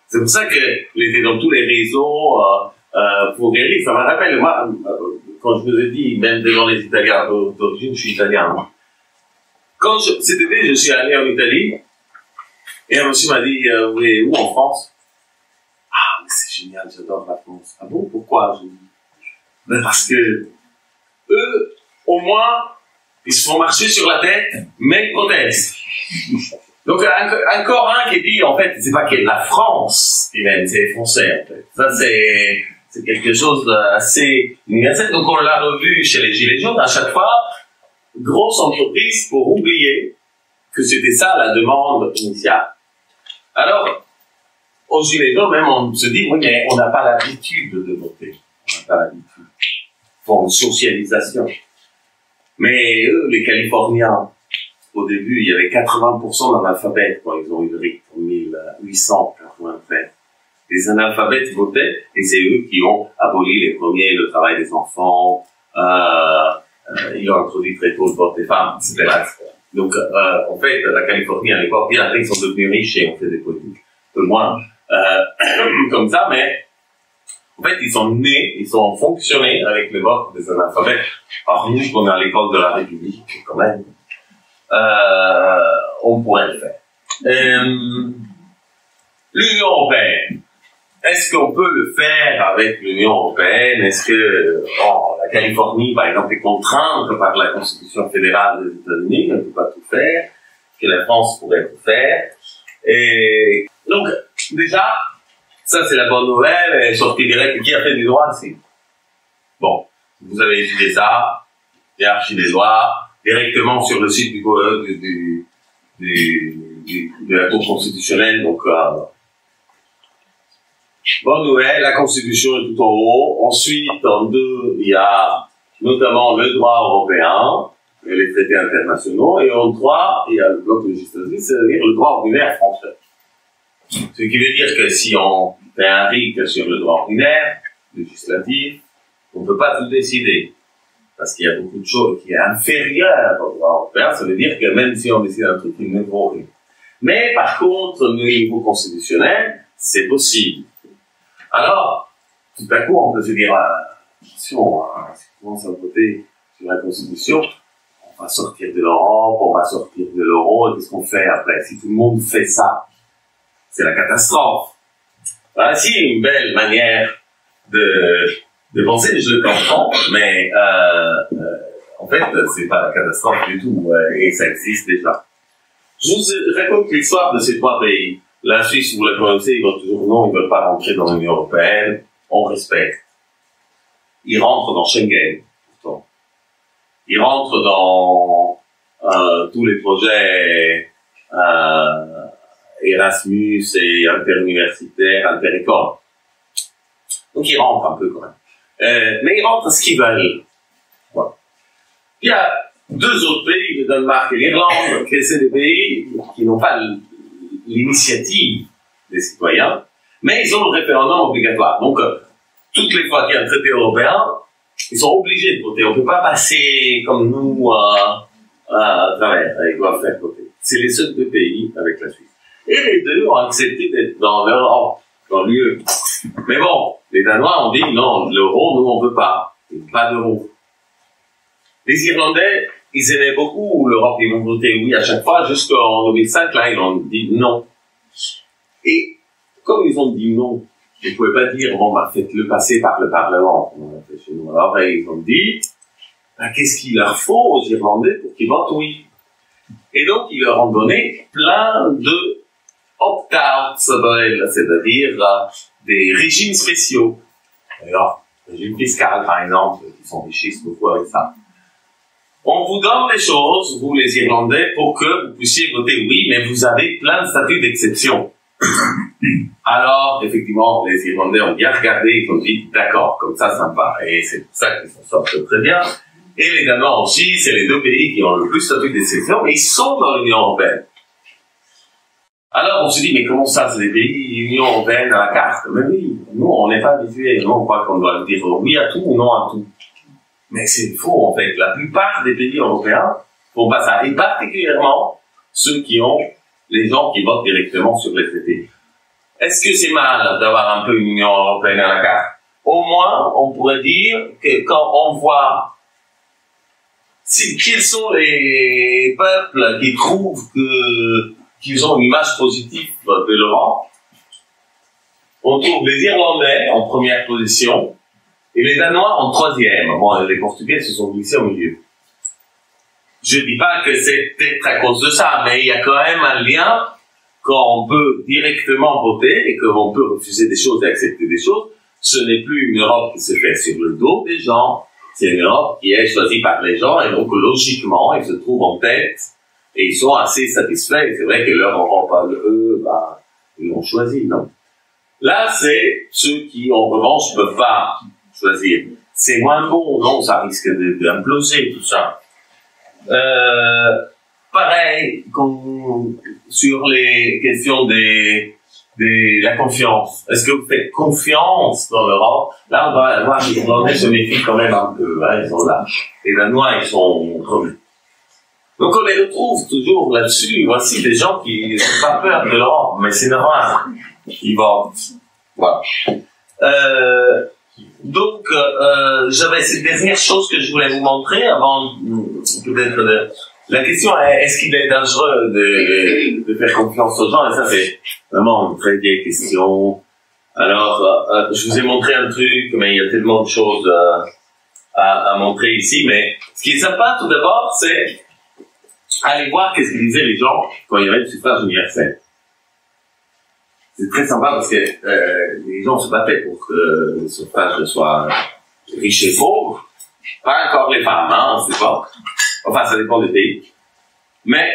Speaker 1: C'est pour ça qu'il était dans tous les réseaux pour guérir. Ça me rappelle, moi, quand je vous ai dit, même devant les Italiens, d'origine, je suis italien. Moi. Quand cet été, je suis allé en Italie, et un monsieur m'a dit, vous êtes où en France? Ah, mais c'est génial, j'adore la France. Ah bon, pourquoi? Je dis, ben parce que eux, au moins, ils se font marcher sur la tête, mais ils protestent. Donc, un Coran qui dit, en fait, c'est pas que la France qui mène, c'est les Français, en fait. Ça, c'est quelque chose d'assez universel. Donc, on l'a revu chez les Gilets jaunes, à chaque fois, grosse entreprise pour oublier que c'était ça la demande initiale. Alors, aux Gilets jaunes, même, on se dit, oui, mais on n'a pas l'habitude de voter. On n'a pas l'habitude. Ils font une socialisation. Mais eux, les Californiens, au début, il y avait 80% d'analphabètes quand ils ont eu le RIC en 1893. Les analphabètes votaient et c'est eux qui ont aboli les premiers le travail des enfants, ils ont introduit très tôt le vote des femmes, etc. Donc, en fait, la Californie à l'époque, bien après, ils sont devenus riches et ont fait des politiques, peu moins comme ça, mais en fait, ils sont nés, ils ont fonctionné avec le vote des analphabètes. Alors nous, qu'on est à l'école de la République, quand même, on pourrait le faire. L'Union européenne, est-ce qu'on peut le faire avec l'Union européenne? Est-ce que la Californie, par exemple, est contrainte par la Constitution fédérale des États-Unis, ne peut pas tout faire, que la France pourrait tout faire? Et donc, déjà, ça c'est la bonne nouvelle, elle est sortie direct. Qui a fait du droit ici? Bon, vous avez étudié ça, hiérarchie des lois, directement sur le site de la Cour constitutionnelle, donc bonne nouvelle, la Constitution est tout en haut. Ensuite, en 2, il y a notamment le droit européen et les traités internationaux. Et en 3, il y a le bloc législatif, c'est-à-dire le droit ordinaire français. Ce qui veut dire que si on fait un RIC sur le droit ordinaire, législatif, on ne peut pas tout décider. Parce qu'il y a beaucoup de choses qui est inférieures au droit européen. Ça veut dire que même si on décide un truc, il ne vaut rien. Mais par contre, au niveau constitutionnel, c'est possible. Alors, tout à coup, on peut se dire, attention, si on commence à voter sur la Constitution, on on va sortir de l'Europe, on va sortir de l'euro, et qu'est-ce qu'on fait après? Si tout le monde fait ça, c'est la catastrophe. Voilà, si une belle manière de penser, je le comprends, mais en fait, c'est pas la catastrophe du tout, et ça existe déjà. Je vous raconte l'histoire de ces trois pays. La Suisse, vous la connaissez, ils vont toujours non, ils veulent pas rentrer dans l'Union européenne, on respecte. Ils rentrent dans Schengen, pourtant. Ils rentrent dans tous les projets Erasmus et interuniversitaires, interécoles. Donc ils rentrent un peu quand même. Mais ils rentrent à ce qu'ils veulent. Voilà. Il y a deux autres pays, le Danemark et l'Irlande, qui sont des pays qui n'ont pas l'initiative des citoyens, mais ils ont le référendum obligatoire. Donc, toutes les fois qu'il y a un traité européen, ils sont obligés de voter. On ne peut pas passer comme nous à travers. Ils doivent faire voter. C'est les seuls deux pays avec la Suisse. Et les deux ont accepté d'être dans l'Europe, dans l'UE. Mais bon, les Danois ont dit non, l'euro, nous on ne veut pas. Pas d'euro. Les Irlandais, ils aimaient beaucoup l'Europe, ils ont voté oui à chaque fois, jusqu'en 2005, là, ils ont dit non. Et comme ils ont dit non, ils ne pouvaient pas dire, bon, bah, faites-le passer par le Parlement. On a fait chez nous. Alors, ils ont dit, bah, qu'est-ce qu'il leur faut aux Irlandais pour qu'ils votent oui? Et donc, ils leur ont donné plein de opt-out, c'est-à-dire des régimes spéciaux. Alors, régime fiscal, par exemple, ils s'enrichissent beaucoup avec ça. On vous donne les choses, vous les Irlandais, pour que vous puissiez voter oui, mais vous avez plein de statuts d'exception. Alors, effectivement, les Irlandais ont bien regardé, ils ont dit, d'accord, comme ça me va. Et c'est pour ça qu'ils s'en sortent très bien. Et les Danois aussi, c'est les deux pays qui ont le plus de statuts d'exception, mais ils sont dans l'Union européenne. Alors, on se dit, mais comment ça, c'est des pays Union européenne à la carte? Mais oui, nous, on n'est pas habitués. Nous, on croit qu'on doit dire oui à tout ou non à tout. Mais c'est faux, en fait. La plupart des pays européens font pas ça. Et particulièrement, ceux qui ont les gens qui votent directement sur les traités. Est-ce que c'est mal d'avoir un peu une Union européenne à la carte? Au moins, on pourrait dire que quand on voit quels sont les peuples qui trouvent qu'ils ont une image positive de l'Europe, on trouve les Irlandais en première position et les Danois en troisième. Bon, les Portugais se sont glissés au milieu. Je dis pas que c'est peut-être à cause de ça, mais il y a quand même un lien quand on peut directement voter et qu'on peut refuser des choses et accepter des choses. Ce n'est plus une Europe qui se fait sur le dos des gens, c'est une Europe qui est choisie par les gens et donc logiquement ils se trouvent en tête et ils sont assez satisfaits. C'est vrai que leur Europe, eux, ils l'ont choisi, non? Là, c'est ceux qui, en revanche, ne peuvent pas choisir. C'est moins bon, non? Ça risque d'imploser, tout ça. Pareil, sur les questions de la confiance. Est-ce que vous faites confiance dans l'Europe? Là, on va voir les Irlandais se méfient quand même un peu, hein, ils sont là. Les Danois, ils sont revenus. Donc on les retrouve toujours là-dessus. Voici des gens qui n'ont pas peur de l'Europe, mais c'est normal. Ils votent. Voilà. Donc, j'avais cette dernière chose que je voulais vous montrer avant peut-être la question est, est-ce qu'il est dangereux de faire confiance aux gens? Et ça, c'est vraiment une très vieille question. Alors, je vous ai montré un truc, mais il y a tellement de choses à montrer ici. Mais ce qui est sympa, tout d'abord, c'est aller voir qu'est-ce que disaient les gens quand il y avait le suffrage universel. C'est très sympa parce que les gens se battaient pour que le suffrage soit riche et pauvre. Pas encore les femmes, hein, c'est pas. Enfin, ça dépend des pays. Mais,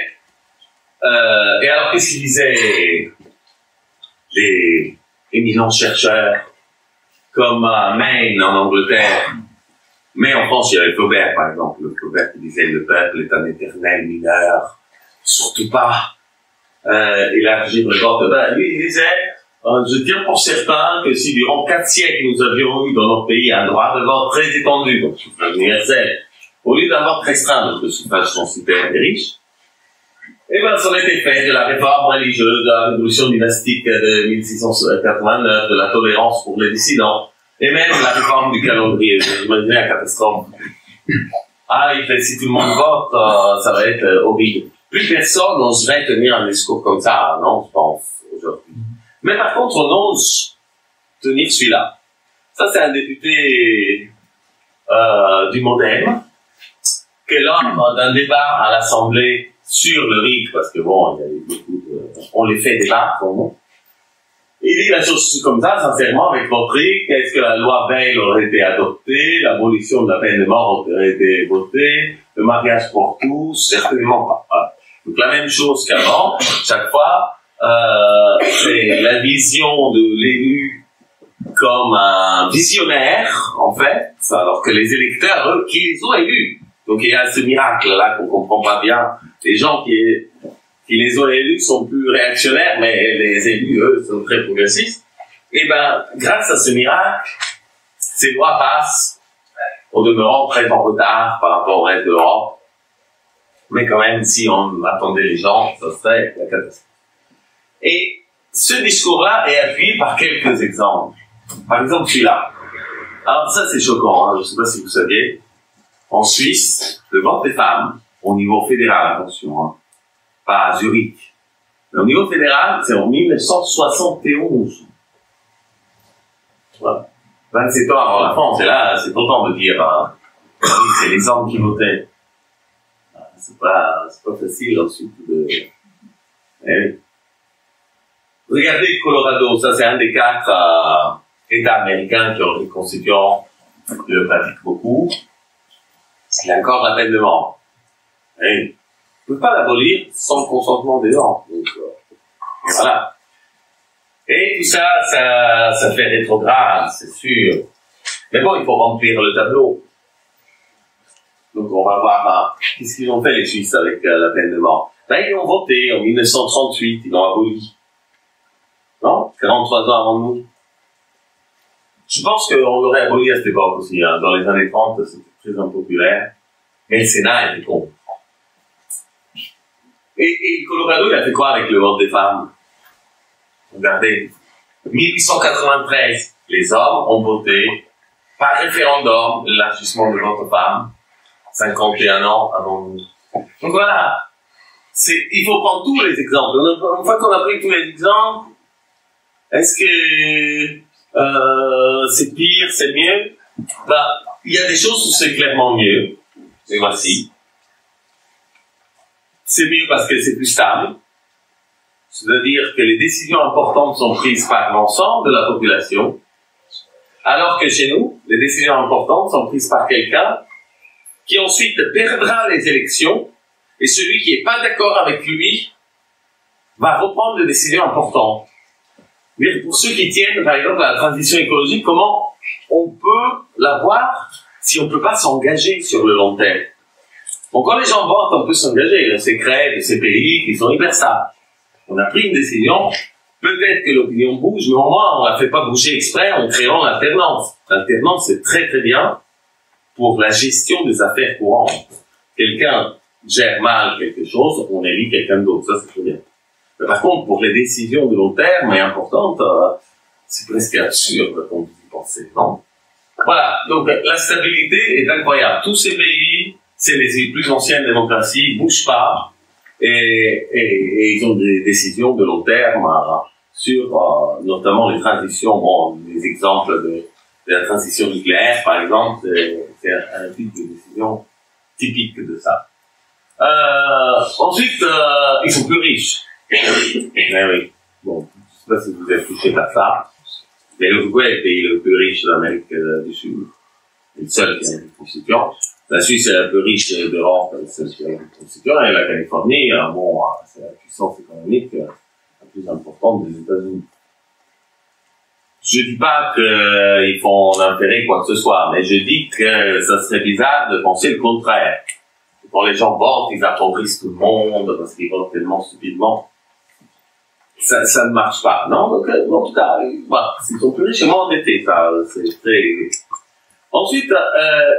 Speaker 1: et alors, qu'est-ce qu'ils disaient les éminents chercheurs comme Maine en Angleterre? Mais en France, il y avait Flaubert, par exemple. Flaubert qui disait le peuple est un éternel mineur. Surtout pas élargir le vote. Ben, lui, il disait, je tiens pour certain que si durant 4 siècles nous avions eu dans notre pays un droit de vote très étendu, donc suffrage universel, au lieu d'un vote restreint, donc le suffrage censitaire des riches, eh ben, ça aurait été fait de la réforme religieuse, de la révolution dynastique de 1689, de la tolérance pour les dissidents, et même de la réforme du calendrier. Vous imaginez la catastrophe. ah, si tout le monde vote, ça va être horrible. Plus personne n'oserait tenir un discours comme ça, non, je pense, aujourd'hui. Mais par contre, on ose tenir celui-là. Ça, c'est un député du Modem, qui est lors d'un débat à l'Assemblée sur le RIC, parce que bon, il y a eu beaucoup de... On les fait débattre, bon. Il dit la chose comme ça, sincèrement, avec votre RIC, est-ce que la loi Veil aurait été adoptée, l'abolition de la peine de mort aurait été votée, le mariage pour tous, certainement pas. Voilà. Donc la même chose qu'avant, chaque fois, c'est la vision de l'élu comme un visionnaire, en fait, alors que les électeurs, eux, qui les ont élus. Donc il y a ce miracle-là qu'on comprend pas bien. Les gens qui les ont élus sont plus réactionnaires, mais les élus, eux, sont très progressistes. Et ben, grâce à ce miracle, ces lois passent, au demeurant très en retard par rapport au reste de l'Europe. Mais quand même, si on attendait les gens, ça serait la catastrophe. Et ce discours-là est appuyé par quelques exemples. Par exemple, celui-là. Alors ça, c'est choquant, hein. Je ne sais pas si vous saviez. En Suisse, le vote des femmes, au niveau fédéral, attention, hein, pas à Zurich, mais au niveau fédéral, c'est en 1971. Voilà. 27 ans avant la France, et là, c'est autant de dire, c'est les hommes qui votaient. C'est pas facile ensuite de... Regardez le Colorado, ça c'est un des 4 États américains qui ont une constitution, qui le pratiquent beaucoup. Il y a encore la peine de mort. On ne peut pas l'abolir sans le consentement des gens. Donc, voilà. Et tout ça, ça fait rétrograde, c'est sûr. Mais bon, il faut remplir le tableau. Donc on va voir qu'est-ce qu'ils ont fait les Suisses avec la peine de mort. Là, ils ont voté en 1938, ils l'ont aboli. Non 43 ans avant nous. Je pense qu'on l'aurait aboli à cette époque aussi. Hein. Dans les années 30, c'était très impopulaire. Mais le Sénat était contre. Et le Colorado, il a fait quoi avec le vote des femmes? Regardez. 1893, les hommes ont voté par référendum l'élargissement du vote aux femmes. 51 ans avant nous. Donc voilà. Il faut prendre tous les exemples. Une fois qu'on a pris tous les exemples, est-ce que c'est pire, c'est mieux? Il y a des choses où c'est clairement mieux. Et voici. C'est mieux parce que c'est plus stable. C'est-à-dire que les décisions importantes sont prises par l'ensemble de la population, alors que chez nous, les décisions importantes sont prises par quelqu'un qui ensuite perdra les élections, et celui qui n'est pas d'accord avec lui va reprendre des décisions importantes. Pour ceux qui tiennent, par exemple, à la transition écologique, comment on peut l'avoir si on ne peut pas s'engager sur le long terme? Donc quand les gens votent, on peut s'engager. C'est créé de ces pays qui sont hyper stables. On a pris une décision, peut-être que l'opinion bouge, mais au moins on ne la fait pas bouger exprès en créant l'alternance. L'alternance, c'est très très bien pour la gestion des affaires courantes. Quelqu'un gère mal quelque chose, on élit quelqu'un d'autre, ça c'est très bien. Mais par contre, pour les décisions de long terme et importantes, c'est presque absurde quand vous y pensez, non? Voilà, donc la stabilité est incroyable. Tous ces pays, c'est les plus anciennes démocraties, ils ne bougent pas, et ils ont des décisions de long terme sur notamment les transitions. Bon, les exemples de la transition nucléaire, par exemple, c'est un type de décision typique de ça. Ensuite, ils sont plus riches. Mais oui. Bon, je ne sais pas si vous êtes touché par ça, mais l'Uruguay est le pays le plus riche d'Amérique du Sud. C'est le seul qui a une constitution. La Suisse est la plus riche d'Europe, c'est celle qui a une constitution, et la Californie, bon, c'est la puissance économique la plus importante des États-Unis. Je dis pas qu'ils font intérêt quoi que ce soit, mais je dis que ça serait bizarre de penser le contraire. Quand les gens votent, ils appauvrissent tout le monde parce qu'ils votent tellement stupidement. Ça ne marche pas, non? Donc, en tout cas, voilà, ils sont plus riches et moins endettés, ça, c'est très... Ensuite,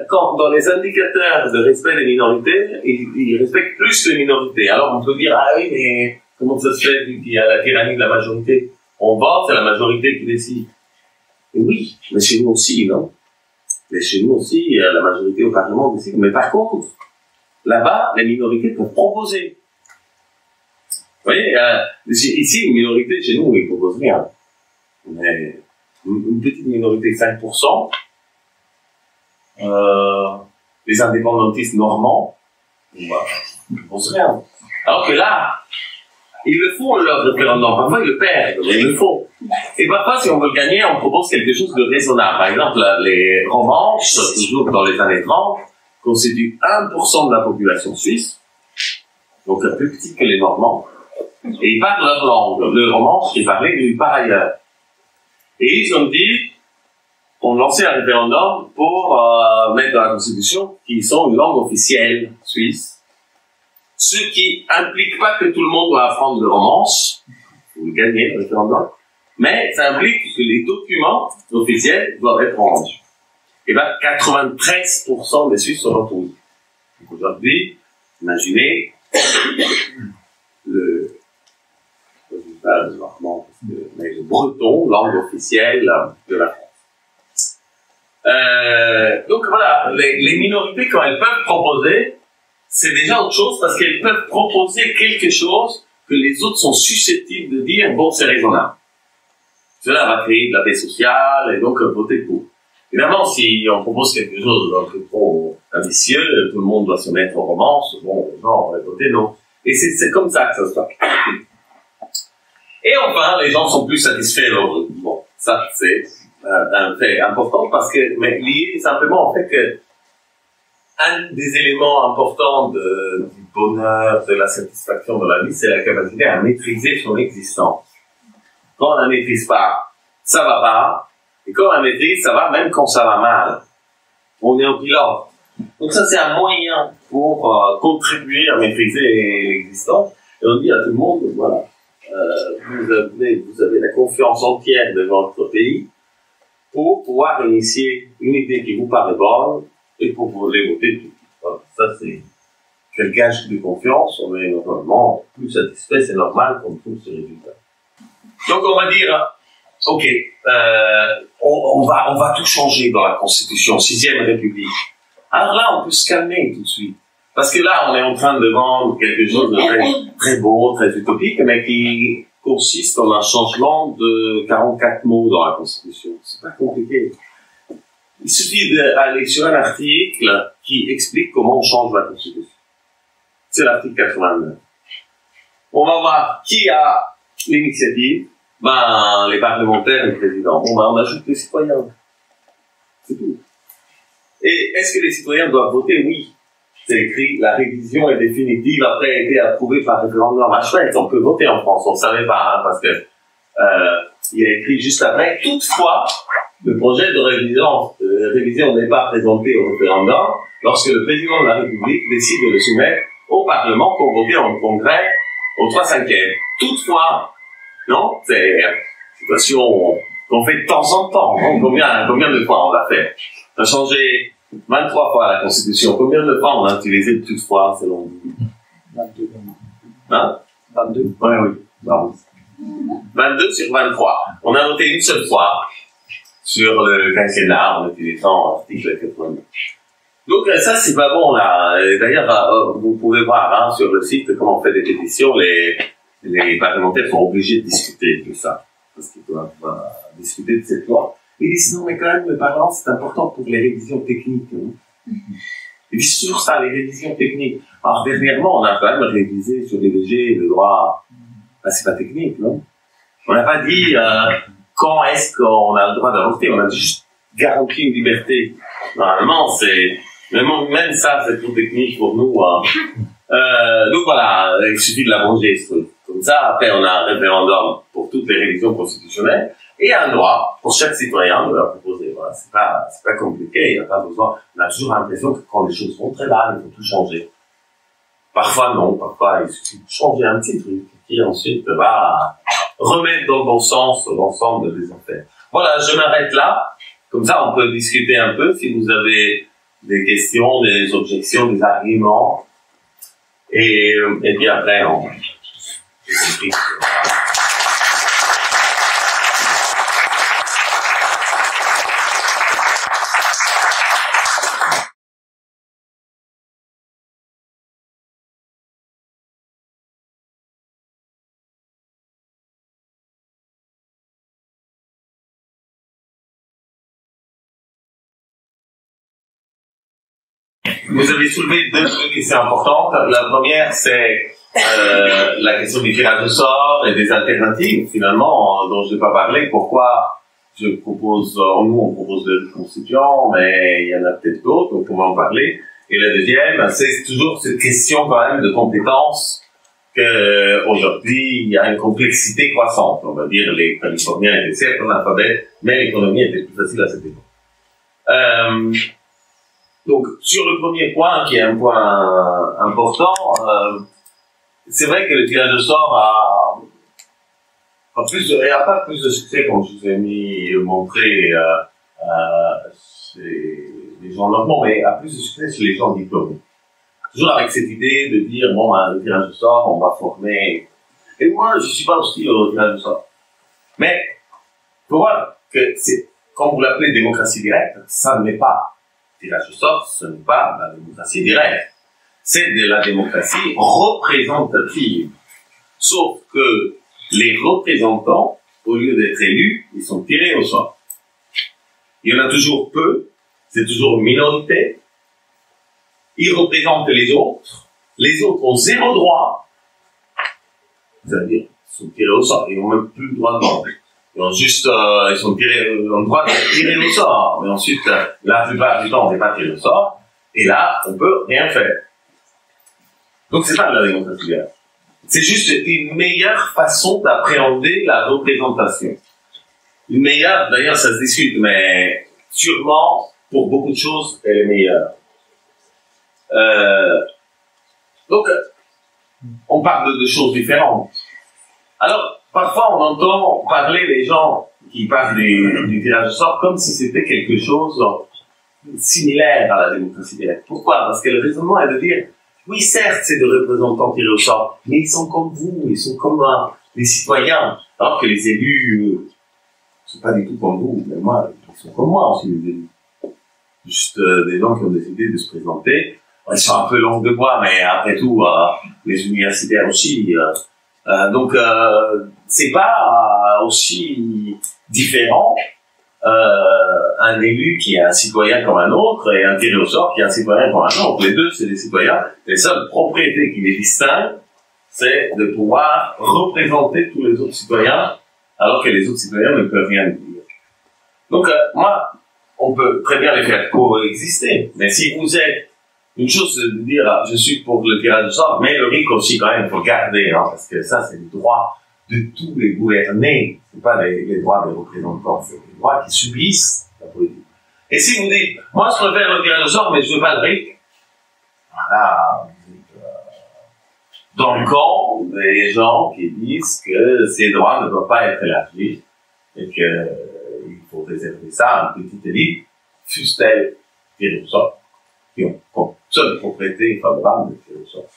Speaker 1: quand dans les indicateurs de respect des minorités, ils respectent plus les minorités. Alors on peut dire, ah oui, mais comment ça se fait qu'il y a la tyrannie de la majorité? On vote, c'est la majorité qui décide. Et oui, mais chez nous aussi, non? Mais chez nous aussi, la majorité au Parlement décide. Mais par contre, là-bas, les minorités peuvent proposer. Vous voyez, ici, une minorité chez nous, ils ne proposent rien. Mais une petite minorité, 5%, les indépendantistes normands, bah, ils ne proposent rien. Alors que là, ils le font, leur référendum. Parfois, ils le perdent, mais ils le font. Et parfois, si on veut le gagner, on propose quelque chose de raisonnable. Par exemple, les romanches, toujours dans les années 30, constituent 1% de la population suisse, donc un plus petit que les Normands, et ils parlent leur langue. Le romanche est parlé nulle part ailleurs. Et ils ont dit, on lançait un référendum pour mettre dans la Constitution qu'ils sont une langue officielle suisse, ce qui implique pas que tout le monde doit apprendre le romanche, vous le gagnez, le référendum, mais ça implique que les documents officiels doivent être en anglais. Et bien, 93% des Suisses sont retournés. Donc aujourd'hui, imaginez le breton, langue officielle de la France. Donc voilà, les minorités, quand elles peuvent proposer, c'est déjà autre chose parce qu'elles peuvent proposer quelque chose que les autres sont susceptibles de dire, bon, c'est raisonnable. Cela va créer de la paix sociale et donc voter pour. Évidemment, si on propose quelque chose d'un peu trop ambitieux, tout le monde doit se mettre en romance, bon, genre, on va voter non. Et c'est comme ça que ça se passe. Et enfin, les gens sont plus satisfaits. Bon, ça, c'est un fait important parce que, mais lié simplement au fait que un des éléments importants du bonheur, de la satisfaction de la vie, c'est la capacité à maîtriser son existence. Quand on ne la maîtrise pas, ça va pas. Et quand on la maîtrise, ça va même quand ça va mal. On est au pilote. Donc ça, c'est un moyen pour contribuer à maîtriser l'existence. Et on dit à tout le monde, voilà, vous avez la confiance entière de votre pays pour pouvoir initier une idée qui vous paraît bonne et pour vous les voter. Voilà, ça, c'est quel gage de confiance. On est normalement plus satisfait, c'est normal qu'on trouve ce résultat. Donc on va dire, ok, on va tout changer dans la Constitution, 6e République. Alors là, on peut se calmer tout de suite. Parce que là, on est en train de vendre quelque chose de très, très beau, très utopique, mais qui consiste en un changement de 44 mots dans la Constitution. C'est pas compliqué. Il suffit d'aller sur un article qui explique comment on change la Constitution. C'est l'article 89. On va voir qui a l'initiative. Ben, les parlementaires et le président. Bon, ben, on ajoute les citoyens. C'est tout. Et est-ce que les citoyens doivent voter? Oui. C'est écrit, la révision est définitive après a été approuvée par référendum. Ah, chouette, on peut voter en France. On ne savait pas, hein, parce que, il y a écrit juste après. Toutefois, le projet de révision n'est pas présenté au référendum lorsque le président de la République décide de le soumettre au Parlement convoqué en congrès au 3/5e. Toutefois, non, c'est une situation qu'on fait de temps en temps. Hein. Combien de fois on l'a fait? On a changé 23 fois la Constitution. Combien de fois on a utilisé le toutefois, selon vous?
Speaker 3: 22.
Speaker 1: Hein?
Speaker 3: 22.
Speaker 1: Ouais, oui. Bon. 22 sur 23. On a voté une seule fois sur le quinquennat en utilisant l'article 89. Donc ça, c'est pas bon, là. D'ailleurs, vous pouvez voir hein, sur le site comment on fait des pétitions. Les parlementaires sont obligés de discuter de ça, parce qu'ils doivent discuter de cette loi. Ils disent non, mais quand même, le Parlement, c'est important pour les révisions techniques. Hein. Ils disent toujours ça, les révisions techniques. Alors, dernièrement, on a quand même révisé sur l'IVG, le droit. Ben, c'est pas technique, non? On n'a pas dit quand est-ce qu'on a le droit d'avorter. On a juste garanti une liberté. Normalement, c'est même ça, c'est trop technique pour nous. Hein. Donc voilà, il suffit de l'abroger, ce truc. Comme ça, après, on a un référendum pour toutes les révisions constitutionnelles et un droit pour chaque citoyen de la proposer. Voilà, c'est pas compliqué, il n'y a pas besoin. On a toujours l'impression que quand les choses vont très mal, il faut tout changer. Parfois non, parfois il suffit de changer un petit truc qui ensuite va remettre dans le bon sens l'ensemble des affaires. Voilà, je m'arrête là. Comme ça, on peut discuter un peu si vous avez des questions, des objections, des arguments. Et puis après, on explique. vous avez soulevé deux questions importantes. La première, c'est la question du tirage au sort et des alternatives, finalement, dont je n'ai pas parlé. Pourquoi nous, on propose des constituants, mais il y en a peut-être d'autres, on pourrait en parler. Et la deuxième, c'est toujours cette question quand même de compétences qu'aujourd'hui, il y a une complexité croissante. On va dire, les Californiens étaient certes analphabètes, mais l'économie était plus facile à cette époque. Donc, sur le premier point, qui est un point important, c'est vrai que le tirage au sort a pas plus de succès, comme je vous ai montré chez les gens normaux, mais a plus de succès chez les gens diplômés. Toujours avec cette idée de dire, bon, le tirage au sort, on va former. Et moi, je suis pas hostile au tirage au sort. Mais, faut voir que c'est, comme vous l'appelez démocratie directe, ça ne l'est pas. Tirage au sort, ce n'est pas la démocratie directe. C'est de la démocratie représentative. Sauf que les représentants, au lieu d'être élus, ils sont tirés au sort. Il y en a toujours peu, c'est toujours une minorité. Ils représentent les autres ont zéro droit. C'est-à-dire, ils sont tirés au sort, ils n'ont même plus le droit de vote. Ils ont juste, ils ont le droit d'être tirés au sort. Mais ensuite, la plupart du temps, on n'est pas tiré au sort. Et là, on peut rien faire. Donc, c'est pas de la démocratie directe. C'est juste une meilleure façon d'appréhender la représentation. Une meilleure, d'ailleurs, ça se discute, mais sûrement, pour beaucoup de choses, elle est meilleure. Donc, on parle de choses différentes. Alors, parfois, on entend parler les gens qui parlent du tirage au sort comme si c'était quelque chose de similaire à la démocratie directe. Pourquoi? Parce que le raisonnement est de dire, oui, certes, c'est des représentants tirés au sort, mais ils sont comme vous, ils sont comme les citoyens, alors que les élus ne sont pas du tout comme vous, mais moi, ils sont comme moi aussi, les élus. Juste des gens qui ont décidé de se présenter. Ils sont un peu longs de bois, mais après tout, les universitaires aussi. Donc, c'est pas aussi différent un élu qui est un citoyen comme un autre et un tiré au sort qui est un citoyen comme un autre. Les deux, c'est des citoyens. Les seules propriétés qui les distinguent, c'est de pouvoir représenter tous les autres citoyens, alors que les autres citoyens ne peuvent rien dire. Donc, moi, on peut très bien les faire coexister, mais si vous êtes une chose de dire, je suis pour le tirage au sort, mais le RIC aussi, quand même, il faut garder, hein, parce que ça, c'est le droit de tous les gouvernés. C'est pas les droits des représentants, c'est les droits qui subissent la politique. Et si vous dites, moi, je préfère le tirage au sort, mais je veux pas le RIC, voilà, vous êtes dans le camp des gens qui disent que ces droits ne doivent pas être élargis et qu'il faut réserver ça à une petite élite, fût-elle tirée au sort, qui ont comme seule propriété favorable de tirer au sort.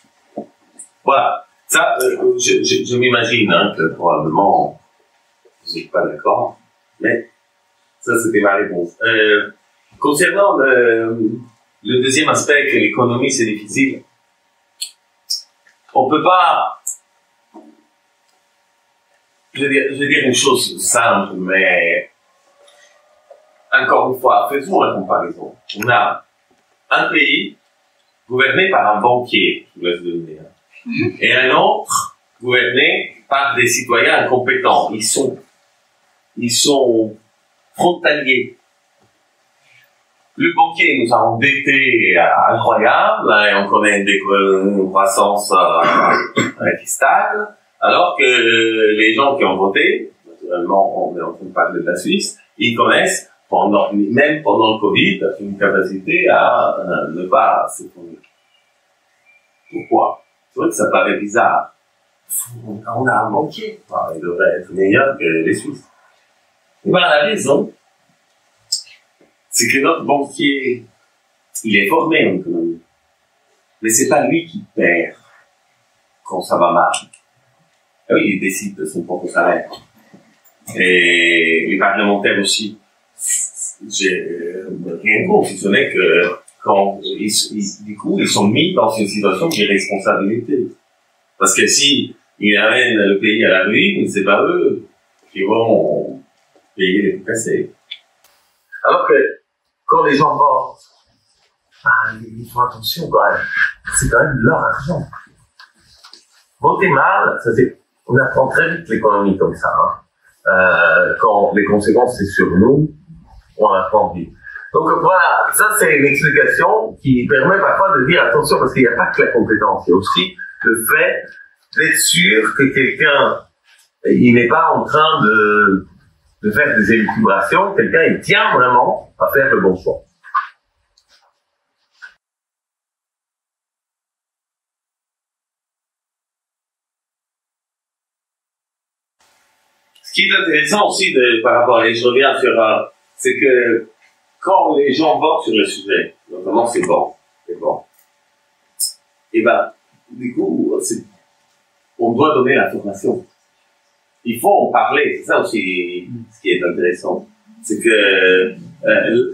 Speaker 1: Voilà. Ça, je m'imagine que probablement vous n'êtes pas d'accord, mais ça, c'était ma réponse. Concernant le deuxième aspect, que l'économie, c'est difficile, on peut pas... Je vais dire une chose simple, mais encore une fois, faisons la comparaison. On a un pays gouverné par un banquier, je vous laisse deviner, et un autre gouverné par des citoyens incompétents. Ils sont frontaliers. Le banquier nous a endettés incroyable, et on connaît une croissance qui stagne, alors que les gens qui ont voté, naturellement, on est en train de parler de la Suisse, ils connaissent, même pendant le Covid, une capacité à ne pas s'effondrer. Pourquoi? C'est vrai que ça paraît bizarre. On a un banquier, il devrait être meilleur que les Suisses. Et bien, la raison, c'est que notre banquier, il est formé en économie. Mais c'est pas lui qui perd quand ça va mal. Ah oui, il décide de son propre salaire. Et les parlementaires aussi. J'ai rien contre, si ce n'est que quand du coup, ils sont mis dans une situation d'irresponsabilité. Parce que si ils amènent le pays à la ruine, c'est pas eux qui vont payer les pots cassés. Alors que, quand les gens votent, ils font attention quand même. C'est quand même leur argent. Voter mal, on apprend très vite l'économie comme ça. Quand les conséquences c'est sur nous, on apprend vite. Donc voilà, ça c'est une explication qui permet parfois de dire attention parce qu'il n'y a pas que la compétence, il y a aussi le fait d'être sûr que quelqu'un, il n'est pas en train de faire des élucubrations, quelqu'un il tient vraiment à faire le bon choix. Ce qui est intéressant aussi par rapport à je reviens sur, c'est que quand les gens votent sur le sujet, notamment c'est bon, et ben, du coup, on doit donner l'information. Il faut en parler, c'est ça aussi ce qui est intéressant. C'est que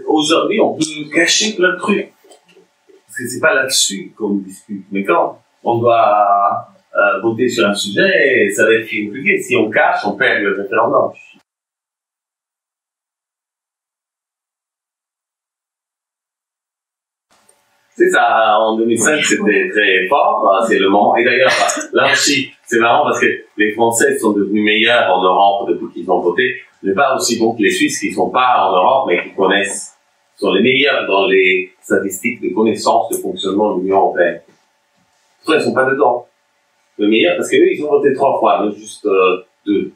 Speaker 1: aujourd'hui, on peut cacher plein de trucs. Parce que c'est pas là-dessus qu'on discute. Mais quand on doit voter sur un sujet, ça va être compliqué. Si on cache, on perd le référendum. C'est ça, en 2005, c'était très fort, c'est le moment. Et d'ailleurs, là aussi, c'est marrant parce que les Français sont devenus meilleurs en Europe depuis qu'ils ont voté, mais pas aussi bons que les Suisses qui sont pas en Europe, mais qui connaissent, sont les meilleurs dans les statistiques de connaissance de fonctionnement de l'Union européenne. Pourtant, ils sont pas dedans. Le meilleur, parce qu'eux, ils ont voté 3 fois, non juste 2.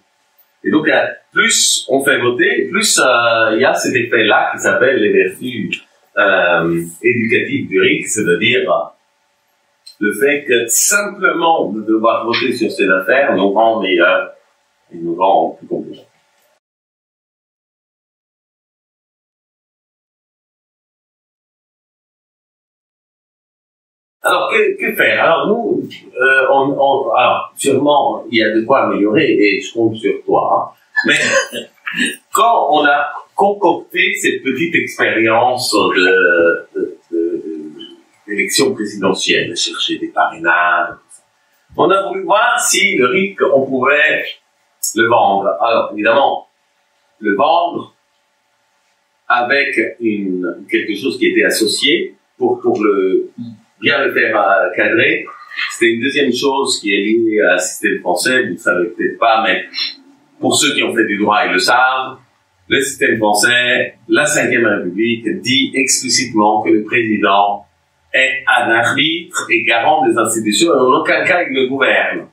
Speaker 1: Et donc, plus on fait voter, plus il y a cet effet-là qui s'appelle les vertus éducatif du RIC, c'est-à-dire le fait que simplement de devoir voter sur ces affaires nous rend meilleurs et nous rend plus compétents. Alors, que faire? Alors, nous, alors, sûrement, il y a de quoi améliorer et je compte sur toi, hein. Mais, quand on a concocté cette petite expérience d'élection présidentielle, chercher des parrainages. On a voulu voir si le RIC, on pouvait le vendre. Alors, évidemment, le vendre avec quelque chose qui était associé pour bien le faire cadrer. C'était une deuxième chose qui est liée à un système français, vous ne savez peut-être pas, mais pour ceux qui ont fait du droit, ils le savent. Le système français, la Ve République, dit explicitement que le président est un arbitre et garant des institutions et en aucun cas il ne gouverne.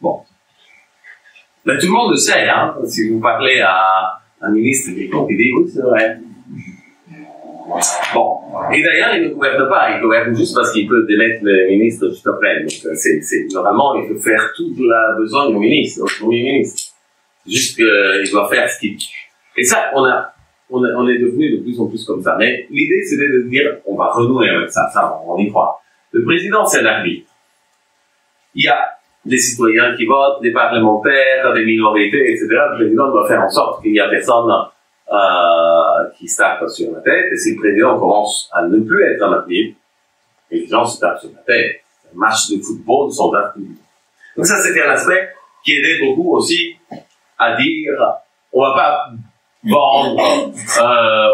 Speaker 1: Bon. Là, tout le monde le sait, hein. Si vous parlez à un ministre quelconque, il dit oui, c'est vrai. Bon. Et d'ailleurs, il ne gouverne pas, il gouverne juste parce qu'il peut démettre le ministre juste après. Donc, normalement, il peut faire toute la besogne au ministre, au premier ministre. Juste qu'il doit faire ce qu'il dit. Et ça, on est devenu de plus en plus comme ça. Mais l'idée, c'était de dire, on va renouer avec ça, on y croit. Le président, c'est l'arbitre. Il y a des citoyens qui votent, des parlementaires, des minorités, etc. Le président doit faire en sorte qu'il n'y a personne qui se tape sur la tête. Et si le président commence à ne plus être un arbitre, et les gens se tapent sur la tête, un match de football sont arbitres. Donc ça, c'était un aspect qui aidait beaucoup aussi à dire, on va pas vendre,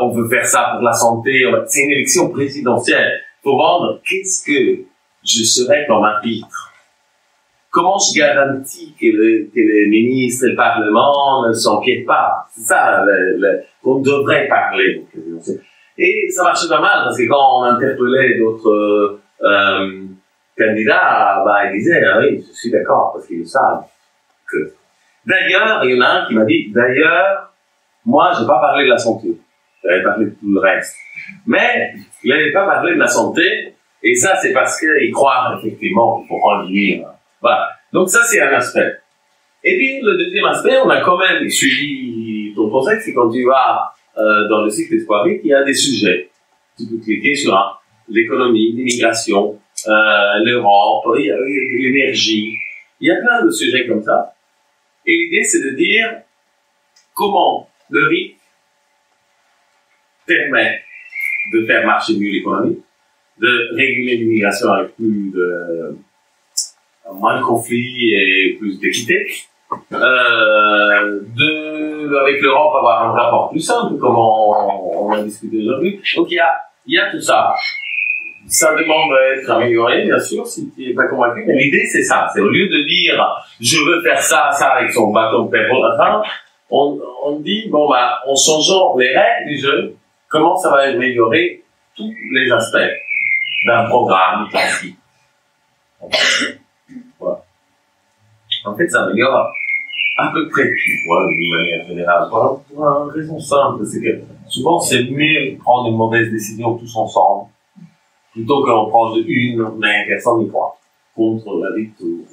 Speaker 1: on veut faire ça pour la santé, c'est une élection présidentielle. Faut vendre, qu'est-ce que je serai comme arbitre? Comment je garantis que les ministres et le Parlement ne s'empiètent pas? C'est ça, qu'on devrait parler. Et ça marchait pas mal, parce que quand on interpellait d'autres candidats, ils disaient, ah oui, je suis d'accord, parce qu'ils le savent. D'ailleurs, il y en a un qui m'a dit, d'ailleurs, moi, j'ai pas parlé de la santé. J'avais parlé de tout le reste. Mais, il n'avait pas parlé de la santé, et ça, c'est parce qu'il croit effectivement qu'il faut revenir. Voilà. Donc ça, c'est un aspect. Et puis, le deuxième aspect, on a quand même suivi ton conseil, c'est quand tu vas dans le site Espoir-Ric, il y a des sujets. Tu peux cliquer sur l'économie, l'immigration, l'Europe, l'énergie. Il y a plein de sujets comme ça. Et l'idée, c'est de dire comment le RIC permet de faire marcher mieux l'économie, de réguler l'immigration avec moins de conflits et plus d'équité, avec l'Europe avoir un rapport plus simple, comme on a discuté aujourd'hui. Donc il y a il y a tout ça. Ça demande d'être amélioré, bien sûr, si tu n'es pas convaincu. Mais l'idée, c'est ça. C'est au lieu de dire, je veux faire ça, ça avec son bâton de pèlerin, enfin, on dit, bon, bah, en changeant les règles du jeu, comment ça va améliorer tous les aspects d'un programme classique. Voilà. En fait, ça améliore à peu près tout, voilà, d'une manière générale. Pour une raison simple, c'est que souvent, c'est mieux de prendre une mauvaise décision tous ensemble, plutôt qu'en prendre une, mais personne n'y croit, contre la vie de tout le monde.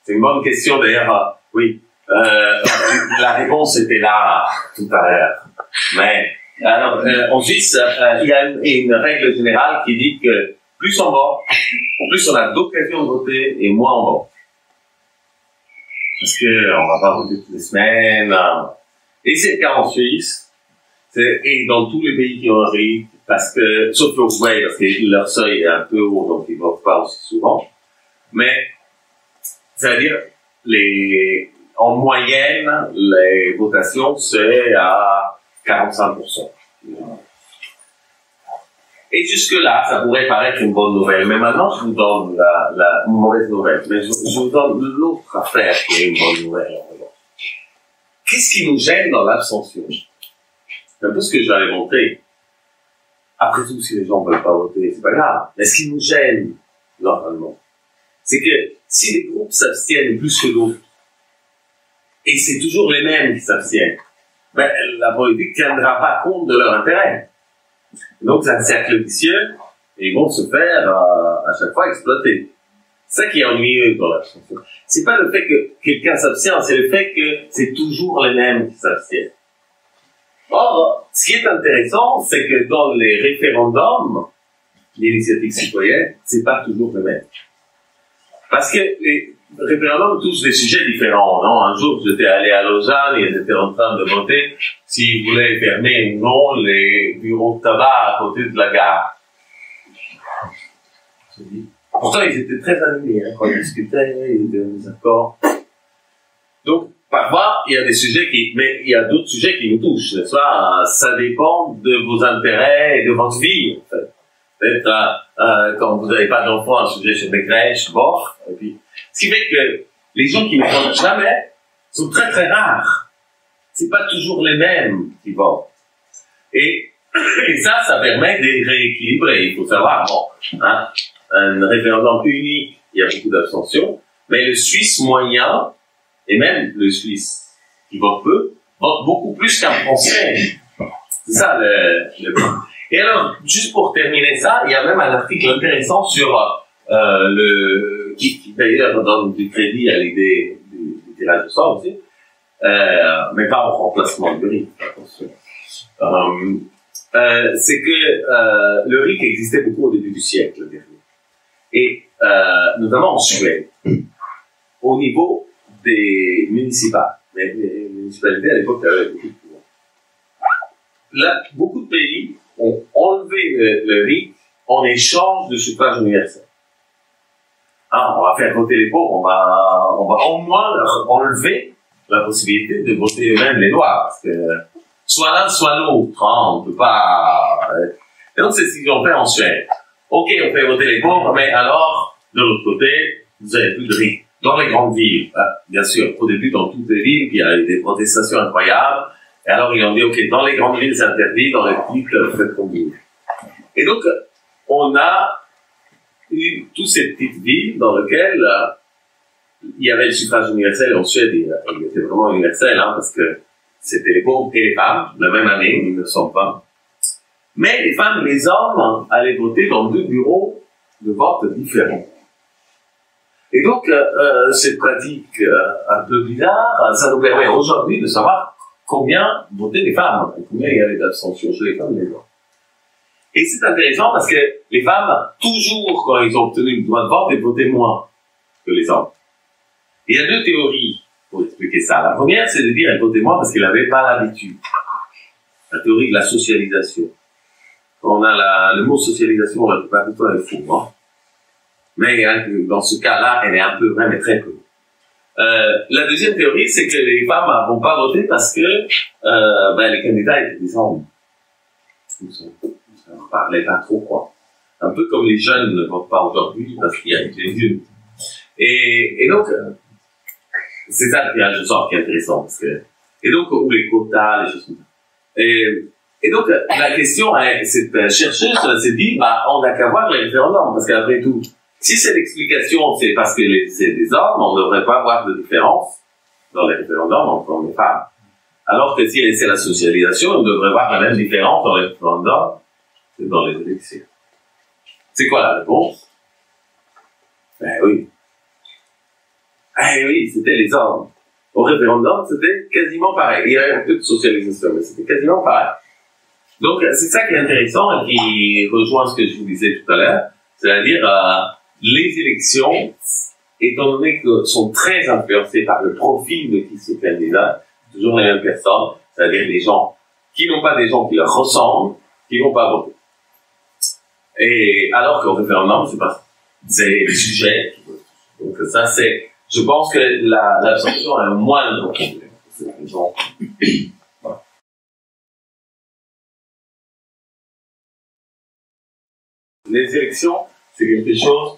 Speaker 1: C'est une bonne question, d'ailleurs, oui. La réponse était là, tout à l'heure. Mais, alors, en Suisse, il y a une règle générale qui dit que plus on vote, plus on a d'occasions de voter et moins on vote. Parce que on va pas voter toutes les semaines. Et c'est le cas en Suisse. Et dans tous les pays qui ont un RIC, parce que, sauf l'Uruguay, parce que leur seuil est un peu haut, donc ils votent pas aussi souvent. Mais, c'est-à-dire, en moyenne, les votations, c'est à 45%. Et jusque-là, ça pourrait paraître une bonne nouvelle. Mais maintenant, je vous donne une mauvaise nouvelle. Mais je vous donne l'autre affaire qui est une bonne nouvelle. Qu'est-ce qui nous gêne dans l'abstention? C'est un peu ce que j'avais montré. Après tout, si les gens ne veulent pas voter, c'est pas grave. Mais ce qui nous gêne, normalement, c'est que si les groupes s'abstiennent plus que d'autres, et c'est toujours les mêmes qui s'abstiennent, ben, la politique ne tiendra pas compte de leur intérêt. Donc, c'est un cercle vicieux, et ils vont se faire, à chaque fois, exploiter. C'est ça qui est ennuyeux dans l'abstention. C'est pas le fait que quelqu'un s'abstient, c'est le fait que c'est toujours les mêmes qui s'abstiennent. Or, ce qui est intéressant, c'est que dans les référendums, l'initiative citoyenne, c'est pas toujours le même. Parce que les référendums touchent des sujets différents, non? Un jour, j'étais allé à Lausanne et ils étaient en train de voter s'ils voulaient fermer ou non les bureaux de tabac à côté de la gare. Pourtant, ils étaient très animés, hein, quand ils discutaient, ils étaient en désaccord. Donc, parfois, il y a des sujets mais il y a d'autres sujets qui nous touchent, n'est-ce pas? Ça dépend de vos intérêts et de votre vie, en fait. Peut-être, quand vous n'avez pas d'enfants, un sujet sur les crèches, bon, et puis, ce qui fait que les gens qui ne votent jamais sont très très rares. C'est pas toujours les mêmes qui votent. Et ça permet de rééquilibrer. Il faut savoir, bon, hein, un référendum unique, il y a beaucoup d'abstention, mais le Suisse moyen, et même le Suisse qui vote peu, vote beaucoup plus qu'un Français. C'est ça le point. Et alors, juste pour terminer ça, il y a même un article intéressant sur qui d'ailleurs donne du crédit à l'idée du tirage au sort aussi, mais pas en remplacement du RIC, attention. C'est que le RIC existait beaucoup au début du siècle dernier. Et notamment en Suède, au niveau des municipales. Les municipalités, à l'époque, avaient beaucoup de pouvoir. Là, beaucoup de pays ont enlevé le RIC en échange de suffrage universel. On va faire voter les pauvres, on va au moins leur enlever la possibilité de voter eux-mêmes les lois, parce que soit l'un, soit l'autre, on peut pas... Et donc, c'est ce qu'ils ont fait en Suède. Ok, on fait voter les pauvres, mais alors, de l'autre côté, vous n'avez plus de RIC. Dans les grandes villes, bien sûr, au début, dans toutes les villes, il y a eu des protestations incroyables, et alors ils ont dit, ok, dans les grandes villes, c'est interdit, dans les petites, faites comme vous. Et donc, on a eu toutes ces petites villes dans lesquelles il y avait le suffrage universel. En Suède, il était vraiment universel, hein, parce que c'était les pauvres et les femmes, la même année, 1920. Mais les femmes et les hommes allaient voter dans 2 bureaux de vote différents. Et donc, cette pratique un peu bizarre, ça nous permet aujourd'hui de savoir combien votaient les femmes, et combien il y avait d'abstention chez les femmes et les hommes. Et c'est intéressant parce que les femmes, toujours quand ils ont obtenu le droit de vote, elles votaient moins que les hommes. Et il y a 2 théories pour expliquer ça. La première, c'est de dire qu'elles votaient moins parce qu'elles n'avaient pas l'habitude. La théorie de la socialisation. Quand on a le mot socialisation, la plupart du temps, elle est faux, hein. Mais dans ce cas-là, elle est un peu vraie, mais très peu. La deuxième théorie, c'est que les femmes ne vont pas voter parce que les candidats étaient des hommes. Ça ne parlait pas trop, quoi. Un peu comme les jeunes ne votent pas aujourd'hui parce qu'il y a des vieux. Et donc, c'est ça qui est intéressant. Parce que, et donc, ou les quotas, les choses comme ça. Et donc, la question, cette chercheuse s'est dit, on n'a qu'à voir les référendums. Parce qu'après tout, si c'est l'explication, c'est parce que c'est des hommes, on ne devrait pas avoir de différence dans les référendums entre les femmes. Alors que si c'est la socialisation, on devrait voir la même différence dans les référendums que dans les élections. C'est quoi la réponse? Oui. Oui, c'était les hommes. Au référendum, c'était quasiment pareil. Il y avait un peu de socialisation, mais c'était quasiment pareil. Donc, c'est ça qui est intéressant et qui rejoint ce que je vous disais tout à l'heure. C'est-à-dire, les élections, étant donné qu'elles sont très influencées par le profil de qui se candidat, toujours les mêmes personnes, c'est-à-dire des gens qui n'ont pas des gens qui leur ressemblent, qui vont pas voter. Et alors qu'au référendum, c'est pas ça. C'est les sujets qui votent. Donc ça, c'est, je pense que l'abstention est moins importante. Voilà. Les élections, c'est quelque chose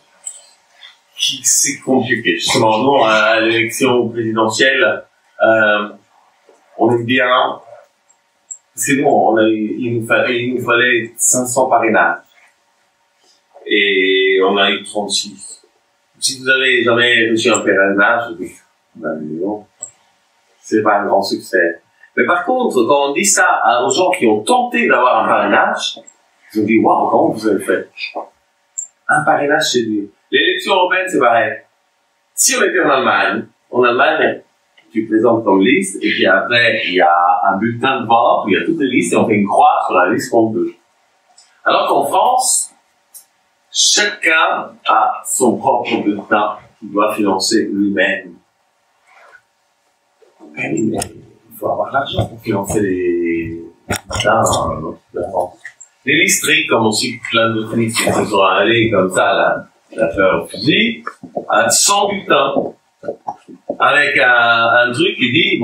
Speaker 1: qui c'est compliqué. Justement, nous, à l'élection présidentielle, on aime bien, parce que nous, il nous fallait 500 parrainages. Et on a eu 36. Si vous avez jamais reçu un parrainage, non, c'est pas un grand succès. Mais par contre, quand on dit ça aux gens qui ont tenté d'avoir un parrainage, ils ont dit, waouh, comment vous avez fait? Un parrainage chez lui. L'élection européenne, c'est pareil. Si on était en Allemagne, tu présentes ton liste, et puis après, il y a un bulletin de vote, où il y a toutes les listes, et on fait une croix sur la liste qu'on veut. Alors qu'en France, chacun a son propre bulletin qu'il doit financer lui-même. Mais il faut avoir l'argent pour financer les bulletins dans toute la France. Les listeries, comme aussi plein d'autres listes qui se sont allées comme ça, la fleur au fusil, à 100 bulletins, avec un truc qui dit,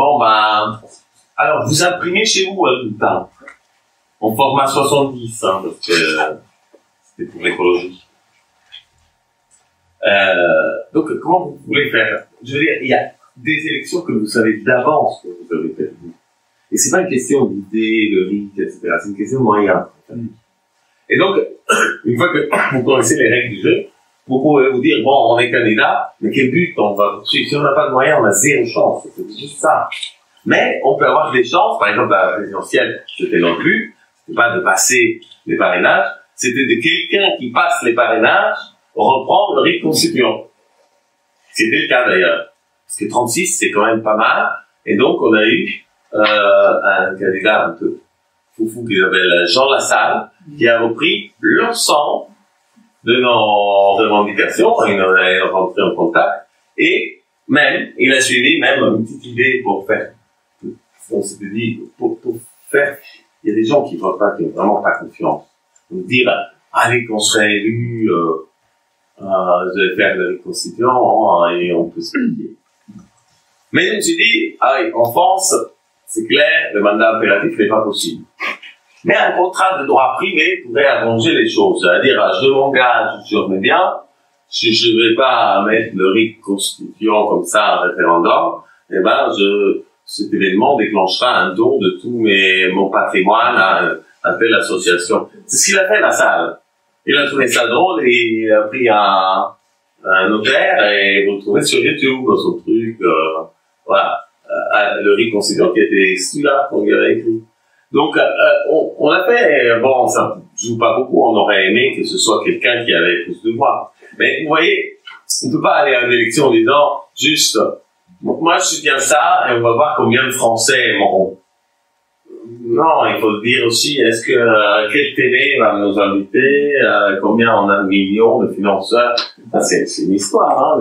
Speaker 1: alors vous imprimez chez vous un bulletin, en format 70, parce que c'était pour l'écologie. Donc, comment vous voulez faire? Je veux dire, il y a des élections que vous savez d'avance que vous avez perdu. Et c'est pas une question d'idées, de risque, etc. C'est une question de moyens. Et donc, une fois que vous connaissez les règles du jeu, vous pouvez vous dire, on est candidat, mais quel but on va poursuivre? Si on n'a pas de moyens, on a zéro chance. C'est juste ça. Mais on peut avoir des chances. Par exemple, la présidentielle, c'était non plus. C'était pas de passer les parrainages. C'était de quelqu'un qui passe les parrainages reprendre le rythme constituant. C'était le cas d'ailleurs. Parce que 36, c'est quand même pas mal. Et donc, on a eu un candidat un peu foufou qui s'appelle Jean Lassalle, qui a repris l'ensemble de nos revendications. Il en a rentré en contact. Et même, il a suivi même une petite idée pour faire. On s'était dit, pour faire, il y a des gens qui ne votent pas, qui n'ont vraiment pas confiance. Donc dire, allez, qu'on serait élu, je vais faire le constituant, et on peut se plier. Mais je me suis dit, en France, c'est clair, le mandat impératif n'est pas possible. Mais un contrat de droit privé pourrait arranger les choses. C'est-à-dire, je m'engage sur mes biens, si je ne vais pas mettre le rite constituant comme ça, un référendum, cet événement déclenchera un don de tout mon patrimoine à telle association. C'est ce qu'il a fait, Lassalle. Il a trouvé ça drôle et il a pris un notaire et vous le trouvez sur YouTube, dans son truc, voilà, le rite constituant qui était celui-là qu'on lui avait écrit. Donc, on a fait, ça joue pas beaucoup, on aurait aimé que ce soit quelqu'un qui avait plus de voix. Mais vous voyez, on ne peut pas aller à une élection en disant juste, moi je soutiens ça et on va voir combien de Français m'auront. Non, il faut dire aussi, est-ce que quelle télé va nous inviter, combien on a de millions de financeurs. C'est une histoire, hein.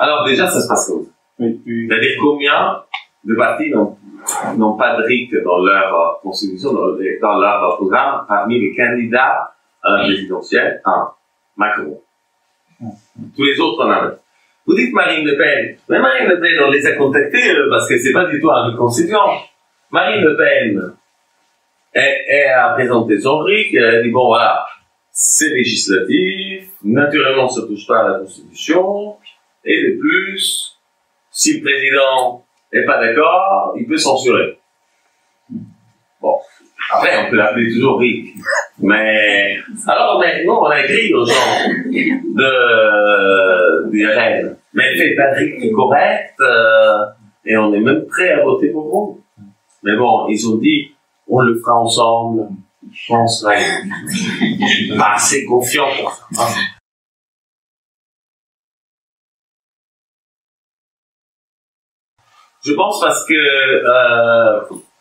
Speaker 1: Alors déjà, ça se passe comme ça. C'est-à-dire combien deux partis n'ont pas de RIC dans leur constitution, dans leur programme. Parmi les candidats à la présidentielle, un, Macron. Tous les autres en avaient. Vous dites Marine Le Pen. Mais Marine Le Pen, on les a contactés parce que c'est pas du tout un RIC constituant. Marine Le Pen, elle a présenté son RIC, elle a dit bon voilà, c'est législatif, naturellement ça touche pas à la Constitution, et de plus, si le président n'est pas d'accord, il peut censurer. Bon, après on peut l'appeler toujours RIC. Mais alors nous on a écrit aux gens du RN, mais faites un RIC correct, et on est même prêt à voter pour vous. Mais bon, ils ont dit, on le fera ensemble. Je pense là, pas assez confiant pour ça. Je pense parce que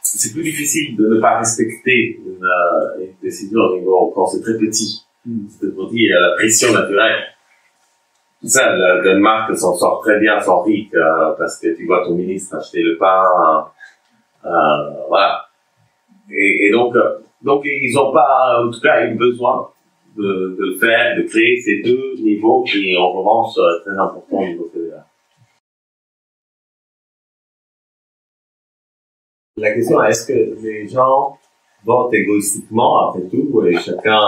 Speaker 1: c'est plus difficile de ne pas respecter une décision au niveau quand c'est très petit. C'est-à-dire il y a la pression naturelle. Tout ça, le Danemark s'en sort très bien sans RIC parce que tu vois ton ministre acheter le pain. Voilà. Et donc ils n'ont pas, en tout cas, eu besoin de le faire, de créer ces deux niveaux qui, en revanche, sont très importants au niveau fédéral. La question est, est-ce que les gens votent égoïstiquement, après tout, et chacun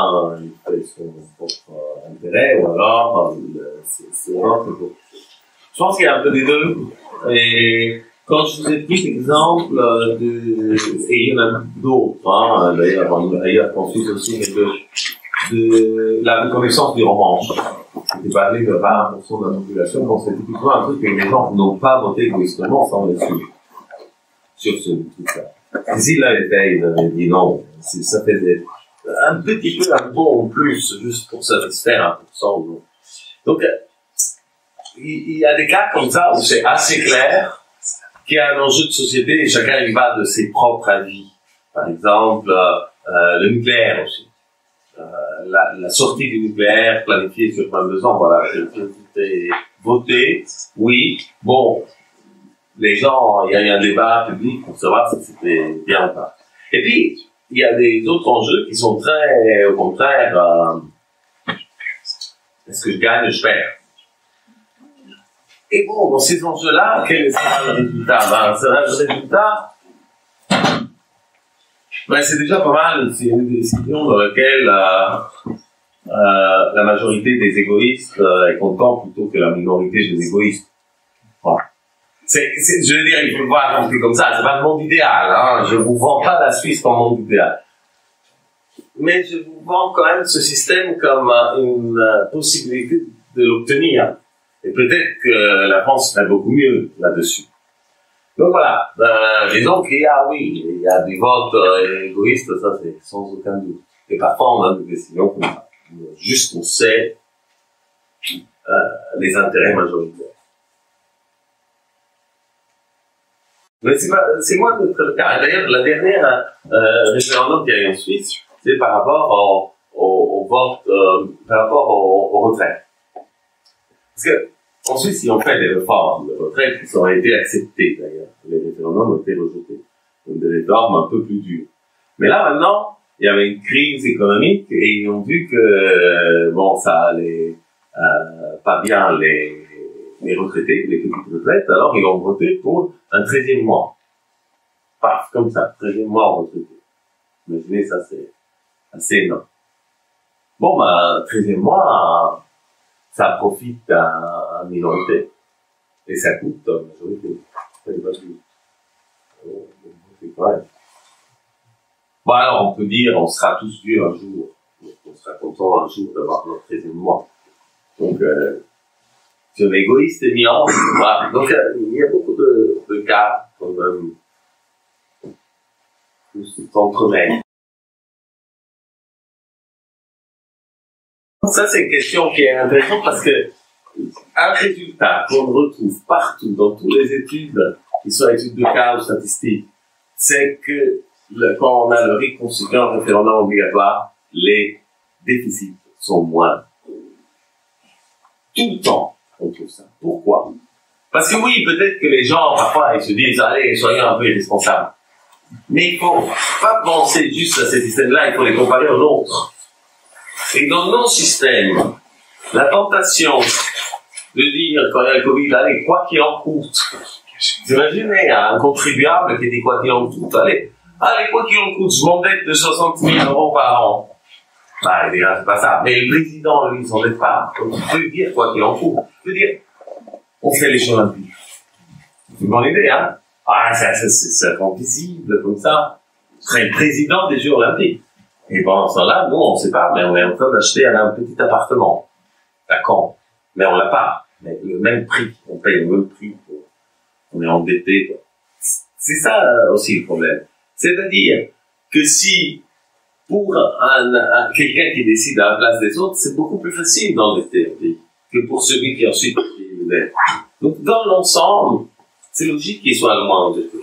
Speaker 1: fait son propre intérêt, ou alors c'est vraiment très beau. Je pense qu'il y a un peu des deux. Et quand je vous ai pris l'exemple et il y en a d'autres, d'ailleurs, qu'on suit aussi, de la reconnaissance du romanche. J'ai parlé de 20% de la population, donc c'est typiquement un truc que les gens n'ont pas voté égoïstement sans le suivre. Sur ce truc-là. Ici, là, ils avaient dit non, ça fait un petit peu un bon en plus, juste pour satisfaire 1%. Donc, il y a des cas comme ça où c'est assez clair qu'il y a un enjeu de société et chacun y va de ses propres avis. Par exemple, le nucléaire aussi. La sortie du nucléaire planifiée sur 22 ans, voilà, c'était voté, oui, bon, les gens, il y a eu un débat public pour savoir si c'était bien ou pas. Et puis, il y a des autres enjeux qui sont très, au contraire, est-ce que je gagne, je perds? Et bon, dans ces enjeux-là, quel sera le résultat? Le résultat, c'est déjà pas mal, c'est une décision dans laquelle la majorité des égoïstes est contente plutôt que la minorité des égoïstes. Voilà. Je veux dire, il faut le voir comme ça, c'est pas le monde idéal, hein. Je vous vends pas la Suisse comme monde idéal. Mais je vous vends quand même ce système comme une possibilité de l'obtenir. Et peut-être que la France ferait beaucoup mieux là-dessus. Donc voilà, disons qu'il y a des votes égoïstes, ça c'est sans aucun doute. Et parfois on a des décisions comme ça. Juste on sait les intérêts majoritaires. Mais c'est moins de le cas. D'ailleurs, la dernière référendum qu'il y a eu en Suisse, c'est par rapport au vote, par rapport aux retraites. Parce que en Suisse, ils ont fait des réformes de retraite qui ont été acceptées d'ailleurs. Les référendums ont été rejetés. Donc des réformes un peu plus dures. Mais là maintenant, il y avait une crise économique et ils ont vu que ça allait pas bien les retraités, les petites retraites, alors ils ont voté pour un 13e mois. Paf, comme ça, 13e mois en retraité. Imaginez, ça c'est assez énorme. 13e mois, ça profite à une minorité. Et ça coûte à la majorité. Ça n'est pas plus. C'est quand même. Alors on peut dire, on sera tous vieux un jour. On sera content un jour d'avoir notre 13e mois. Donc, c'est un égoïste et miant. Voilà. Donc, il y a beaucoup de cas, quand même, où s'entremêlent. Ça, c'est une question qui est intéressante parce que un résultat qu'on retrouve partout dans toutes les études, qui sont études de cas ou statistiques, c'est que quand on a le RIC constituant un référendum obligatoire, les déficits sont moindres. Tout le temps, on trouve ça. Pourquoi? Parce que oui, peut-être que les gens, parfois, ils se disent, allez, soyons un peu irresponsables. Mais il faut pas penser juste à ces systèmes-là, il faut les comparer aux nôtres. Et dans nos systèmes, la tentation de dire, quand il y a le Covid, allez, quoi qu'il en coûte. Vous imaginez un contribuable qui dit quoi qu'il en coûte, allez, quoi qu'il en coûte, je m'endette de 60 000 € par an. Bah, il dira, c'est pas ça. Mais le président, lui, il s'endette pas. Donc, il peut dire quoi qu'il en coûte. Il peut dire, on fait les Jeux Olympiques. C'est une bonne idée, hein? Ah, c'est visible, comme ça. Je serais le président des Jeux Olympiques. Et pendant ce temps-là, nous, on sait pas, mais on est en train d'acheter un petit appartement. D'accord. Mais on l'a pas. Mais le même prix. On paye le même prix. On est endetté, quoi. C'est ça, aussi, le problème. C'est-à-dire que si, pour quelqu'un qui décide à la place des autres, c'est beaucoup plus facile d'endetter que pour celui qui ensuite est. Donc, dans l'ensemble, c'est logique qu'il soit le moins endetté.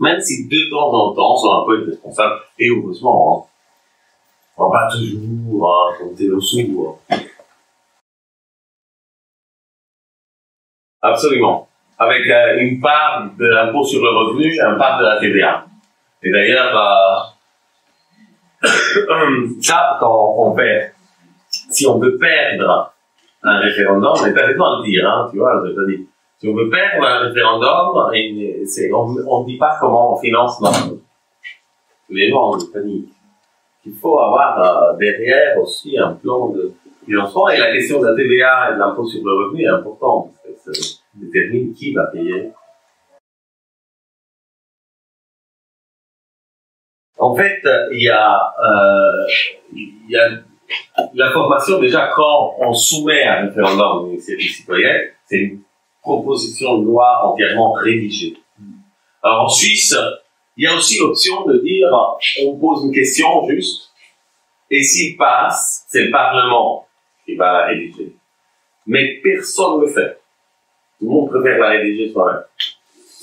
Speaker 1: Même si de temps en temps, on soit un peu irresponsable, et heureusement, hein, on va pas toujours compter nos sous. Absolument. Avec une part de l'impôt sur le revenu et une part de la TVA. Et d'ailleurs, ça, quand on perd, si on veut perdre un référendum, on n'est pas besoin de le dire, hein, tu vois, je te dis. Si on veut perdre un référendum, on ne dit pas comment on finance les gens de panique. Il faut avoir derrière aussi un plan de financement. Et la question de la TVA et de l'impôt sur le revenu est importante, parce que ça détermine qui va payer. En fait, il y a la formation, déjà, quand on soumet un référendum à l'initiative citoyenne, c'est une proposition de loi entièrement rédigée. Alors, en Suisse, il y a aussi l'option de dire, on pose une question juste, et s'il passe, c'est le Parlement qui va la rédiger. Mais personne ne le fait. Tout le monde préfère la rédiger soi-même.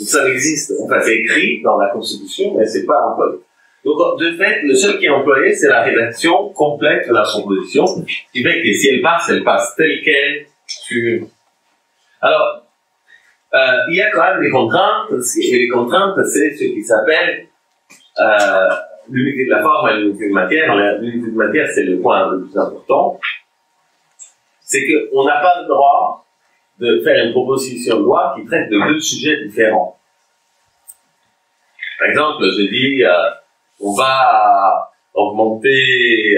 Speaker 1: Ça existe. Enfin, c'est écrit dans la Constitution, mais c'est pas employé. Donc, de fait, le seul qui est employé, c'est la rédaction complète de la proposition, qui fait que si elle passe telle quelle sur... Alors, il y a quand même des contraintes, et les contraintes, c'est ce qui s'appelle l'unité de la forme et l'unité de matière. L'unité de matière, c'est le point le plus important. C'est qu'on n'a pas le droit de faire une proposition de loi qui traite de deux sujets différents. Par exemple, je dis, on va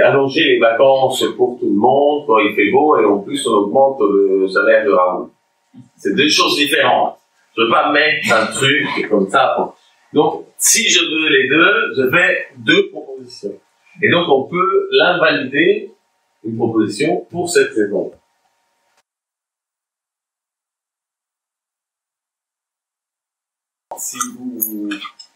Speaker 1: allonger les vacances pour tout le monde quand il fait beau, et en plus on augmente le salaire de Raoul. C'est deux choses différentes. Je ne veux pas mettre un truc comme ça. Donc, si je veux les deux, je fais deux propositions. Et donc, on peut l'invalider, une proposition, pour cette raison. Si vous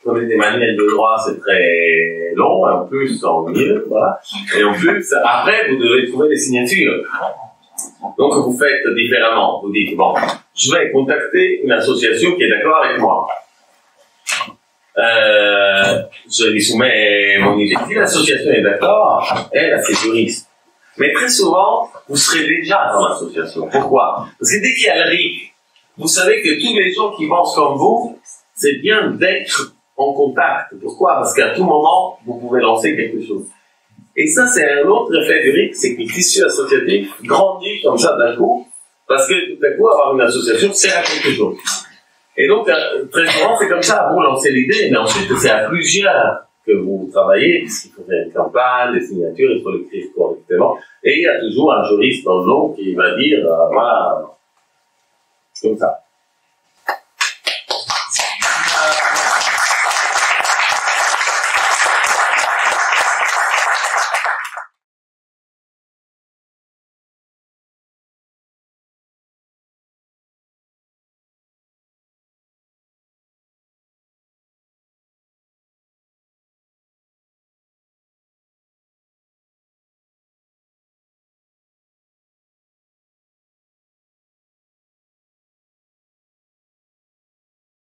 Speaker 1: prenez des manuels de droit, c'est très long, en plus, ennuyeux, voilà. Et en plus, après, vous devez trouver les signatures. Donc, vous faites différemment. Vous dites, bon, je vais contacter une association qui est d'accord avec moi. Je lui soumets mon idée. Si l'association est d'accord, elle, c'est juriste. Mais très souvent, vous serez déjà dans l'association. Pourquoi? Parce que dès qu'il y a le RIC, vous savez que tous les gens qui pensent comme vous, c'est bien d'être en contact. Pourquoi? Parce qu'à tout moment, vous pouvez lancer quelque chose. Et ça, c'est un autre effet du RIC, c'est que le tissu associatif grandit comme ça d'un coup, parce que tout à coup, avoir une association sert à quelque chose. Et donc, très souvent, c'est comme ça, vous lancez l'idée, mais ensuite, c'est à plusieurs que vous travaillez, puisqu'il faut faire une campagne, des signatures, il faut l'écrire correctement, et il y a toujours un juriste dans le nom qui va dire, voilà, comme ça.